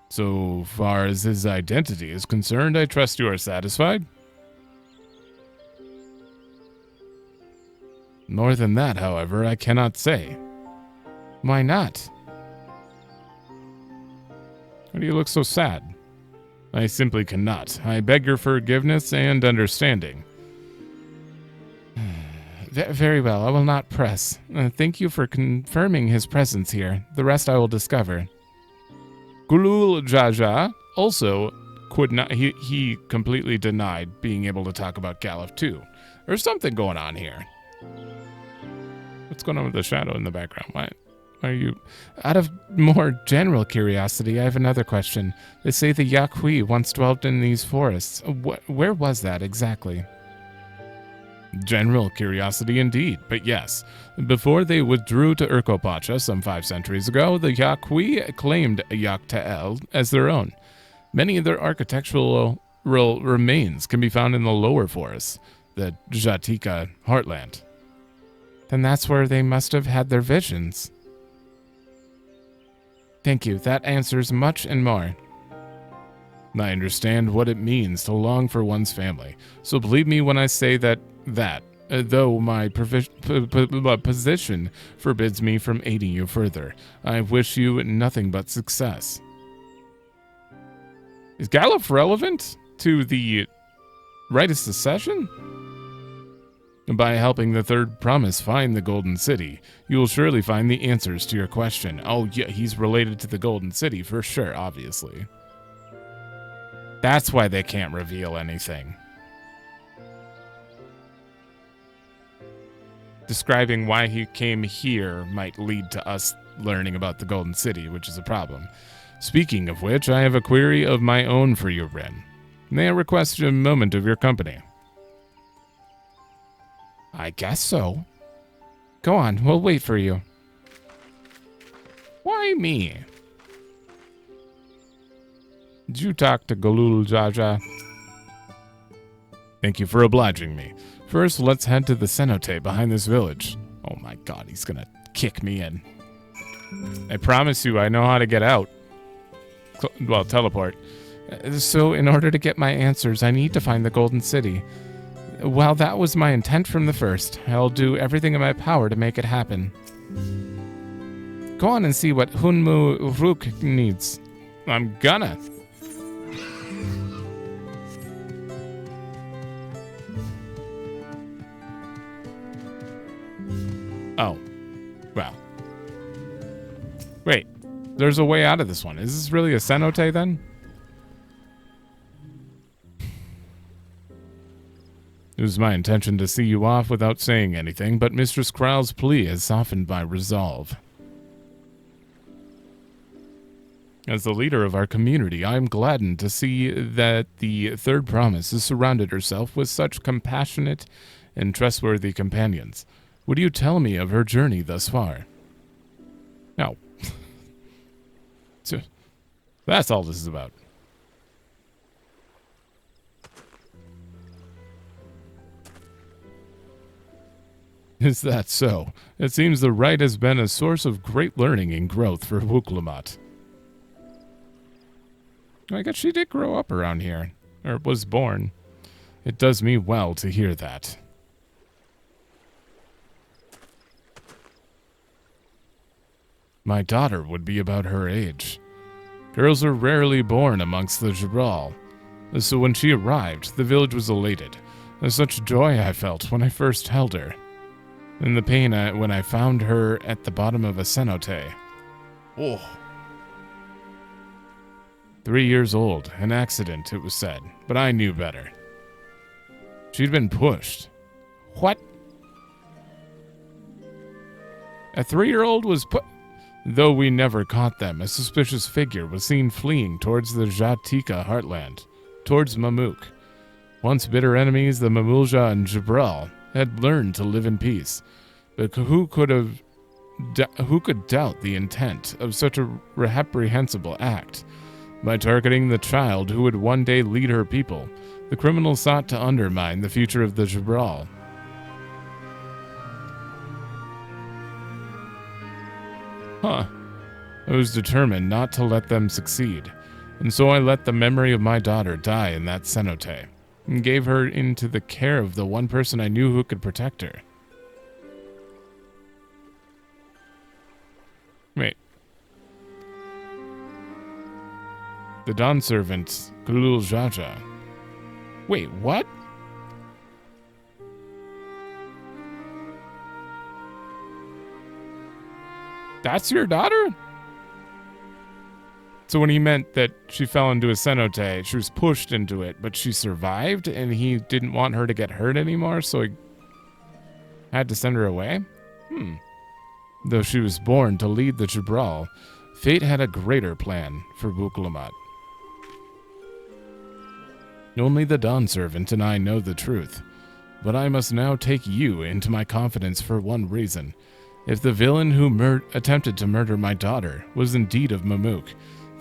So far as his identity is concerned, I trust you are satisfied? More than that, however, I cannot say. Why not? Why do you look so sad? I simply cannot. I beg your forgiveness and understanding. Very well, I will not press. Thank you for confirming his presence here. The rest I will discover. Gulul Jaja also could not... He completely denied being able to talk about Galuf too. There's something going on here. What's going on with the shadow in the background? Why are you... Out of more general curiosity, I have another question. They say the Yak T'el once dwelt in these forests. Where was that exactly? General curiosity indeed, but yes. Before they withdrew to Urkopacha some 5 centuries ago, the Yak T'el claimed Yak T'el as their own. Many of their architectural remains can be found in the lower forests, the Jatika heartland. Then that's where they must have had their visions. Thank you, that answers much and more. I understand what it means to long for one's family, so believe me when I say that though my position forbids me from aiding you further, I wish you nothing but success. Is Galuf relevant to the rite of secession? By helping the third promise find the Golden City, you will surely find the answers to your question. Oh yeah, he's related to the Golden City for sure, obviously. That's why they can't reveal anything. Describing why he came here might lead to us learning about the Golden City, which is a problem. Speaking of which, I have a query of my own for you, Ren. May I request a moment of your company? I guess so. Go on, we'll wait for you. Why me? Did you talk to Galul Jaja? Thank you for obliging me. First, let's head to the cenote behind this village. Oh my god, he's gonna kick me in. I promise you I know how to get out. Well, teleport. So, in order to get my answers, I need to find the Golden City. Well, that was my intent from the first. I'll do everything in my power to make it happen. Go on and see what Hunmu Rook needs. I'm gonna. Oh. Well. Wait. There's a way out of this one. Is this really a cenote then? It was my intention to see you off without saying anything, but Mistress Kral's plea has softened my resolve. As the leader of our community, I am gladdened to see that the third promise has surrounded herself with such compassionate and trustworthy companions. Would you tell me of her journey thus far? No. So, that's all this is about. Is that so? It seems the rite has been a source of great learning and growth for Wuklumat. I guess she did grow up around here, or was born. It does me well to hear that. My daughter would be about her age. Girls are rarely born amongst the Tural, so when she arrived, the village was elated. Such joy I felt when I first held her. And the pain when I found her at the bottom of a cenote. Oh. 3 years old, an accident, it was said, but I knew better. She'd been pushed. What? A 3-year-old was put... Though we never caught them, a suspicious figure was seen fleeing towards the Jatika heartland, towards Mamuk. Once bitter enemies, the Mamulja and Jibral had learned to live in peace, but who could doubt the intent of such a reprehensible act? By targeting the child who would one day lead her people, the criminals sought to undermine the future of the Jibral. Huh. I was determined not to let them succeed, and so I let the memory of my daughter die in that cenote, and gave her into the care of the one person I knew who could protect her. Wait. The Dawn servant, Gulul Jaja. Wait, what? That's your daughter? So when he meant that she fell into a cenote, she was pushed into it, but she survived, and he didn't want her to get hurt anymore, so he had to send her away? Though she was born to lead the Jibral, fate had a greater plan for Wuklumat. Only the Dawn servant and I know the truth, but I must now take you into my confidence for one reason. If the villain who attempted to murder my daughter was indeed of Mamuk,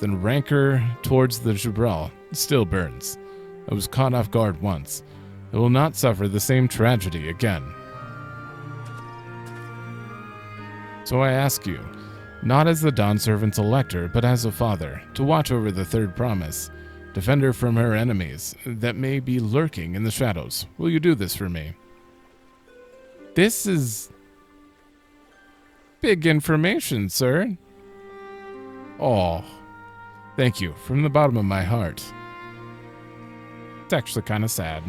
then rancor towards the Jibral still burns. I was caught off guard once. I will not suffer the same tragedy again. So I ask you, not as the Dawn servant's elector, but as a father, to watch over the third promise, defend her from her enemies that may be lurking in the shadows. Will you do this for me? This is big information, sir. Oh, thank you from the bottom of my heart. It's actually kind of sad.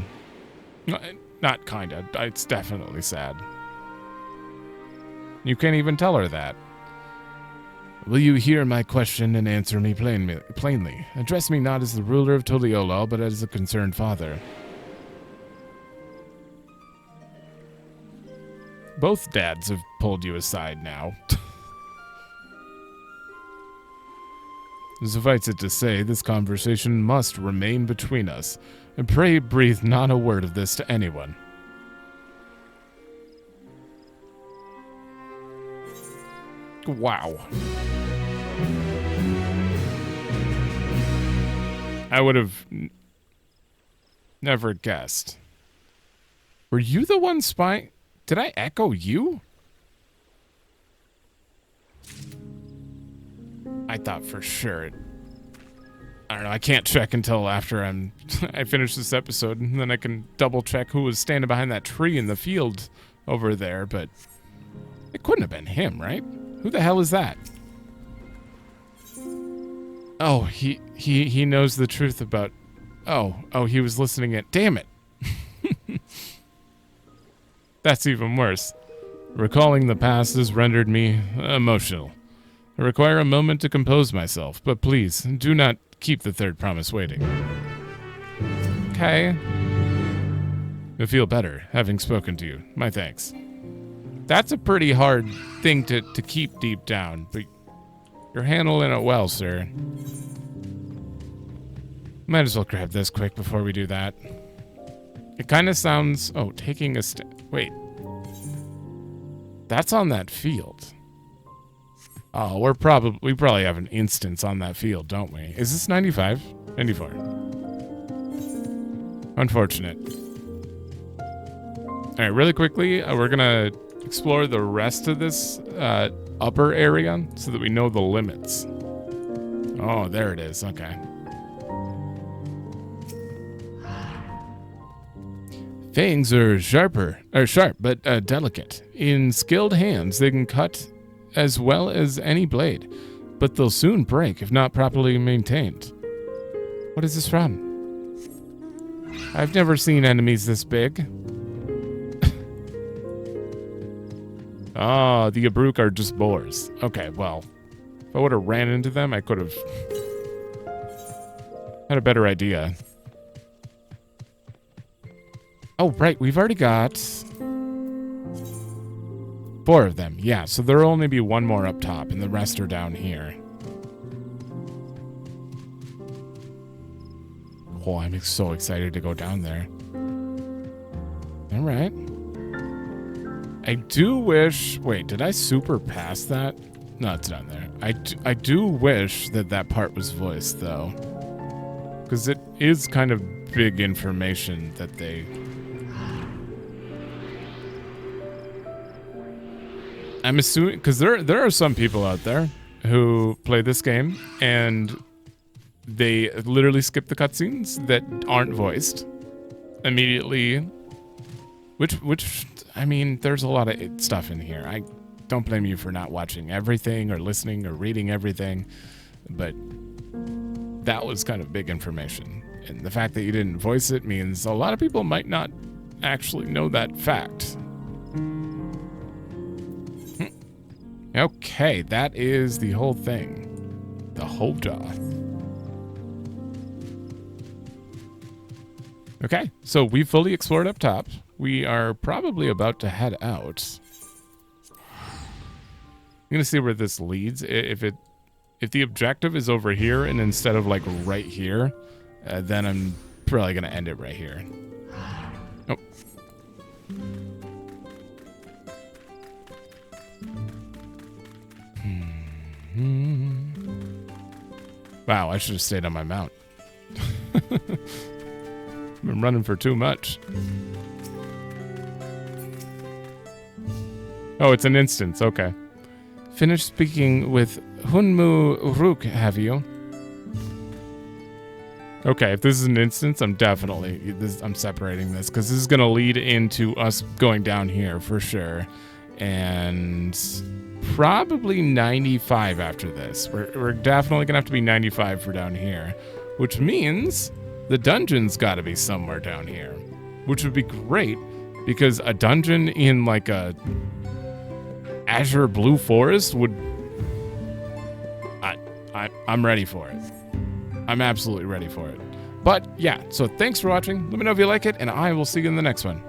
Not kinda. It's definitely sad. You can't even tell her that. Will you hear my question and answer me plainly? Address me not as the ruler of Tural, but as a concerned father. Both dads have pulled you aside now. Suffice it to say, this conversation must remain between us, and pray breathe not a word of this to anyone. Wow. I would have never guessed. Were you the one spying? Did I echo you? I thought for sure. I don't know. I can't check until after I finish this episode, and then I can double check who was standing behind that tree in the field over there. But it couldn't have been him, right? Who the hell is that? Oh, he knows the truth about. Oh, he was listening at. Damn it. That's even worse. Recalling the past has rendered me emotional. I require a moment to compose myself, but please, do not keep the third promise waiting. Okay. I feel better, having spoken to you. My thanks. That's a pretty hard thing to keep deep down, but you're handling it well, sir. Might as well grab this quick before we do that. It kind of sounds... Oh, taking a step... Wait. That's on that field. Oh, we probably have an instance on that field, don't we? Is this 95? 94. Unfortunate. All right, really quickly, we're going to explore the rest of this upper area so that we know the limits. Oh, there it is. Okay. Fangs are sharp, but delicate. In skilled hands, they can cut as well as any blade, but they'll soon break if not properly maintained. What is this from? I've never seen enemies this big. Oh, the Abruk are just boars. Okay, well, if I would have ran into them, I could have had a better idea. Oh, right, we've already got 4 of them. Yeah, so there'll only be 1 more up top, and the rest are down here. Oh, I'm so excited to go down there. All right. I do wish... Wait, did I super pass that? No, it's down there. I do wish that part was voiced, though. Because it is kind of big information that they... I'm assuming... Because there are some people out there who play this game, and they literally skip the cutscenes that aren't voiced immediately. Which... I mean, there's a lot of stuff in here. I don't blame you for not watching everything or listening or reading everything, but that was kind of big information. And the fact that you didn't voice it means a lot of people might not actually know that fact. Okay, that is the whole thing. The Hoda. Okay, so we fully explored up top. We are probably about to head out. I'm gonna see where this leads. If the objective is over here and instead of like right here, then I'm probably gonna end it right here. Oh. Wow, I should have stayed on my mount. I've been running for too much. Oh, it's an instance. Okay. Finished speaking with Hunmu Rook, have you? Okay, if this is an instance, I'm separating this because this is going to lead into us going down here for sure. And probably 95 after this. We're definitely going to have to be 95 for down here, which means the dungeon's got to be somewhere down here. which would be great because a dungeon in like a Azure Blue Forest would... I'm ready for it. I'm absolutely ready for it. But yeah, so thanks for watching. Let me know if you like it, and I will see you in the next one.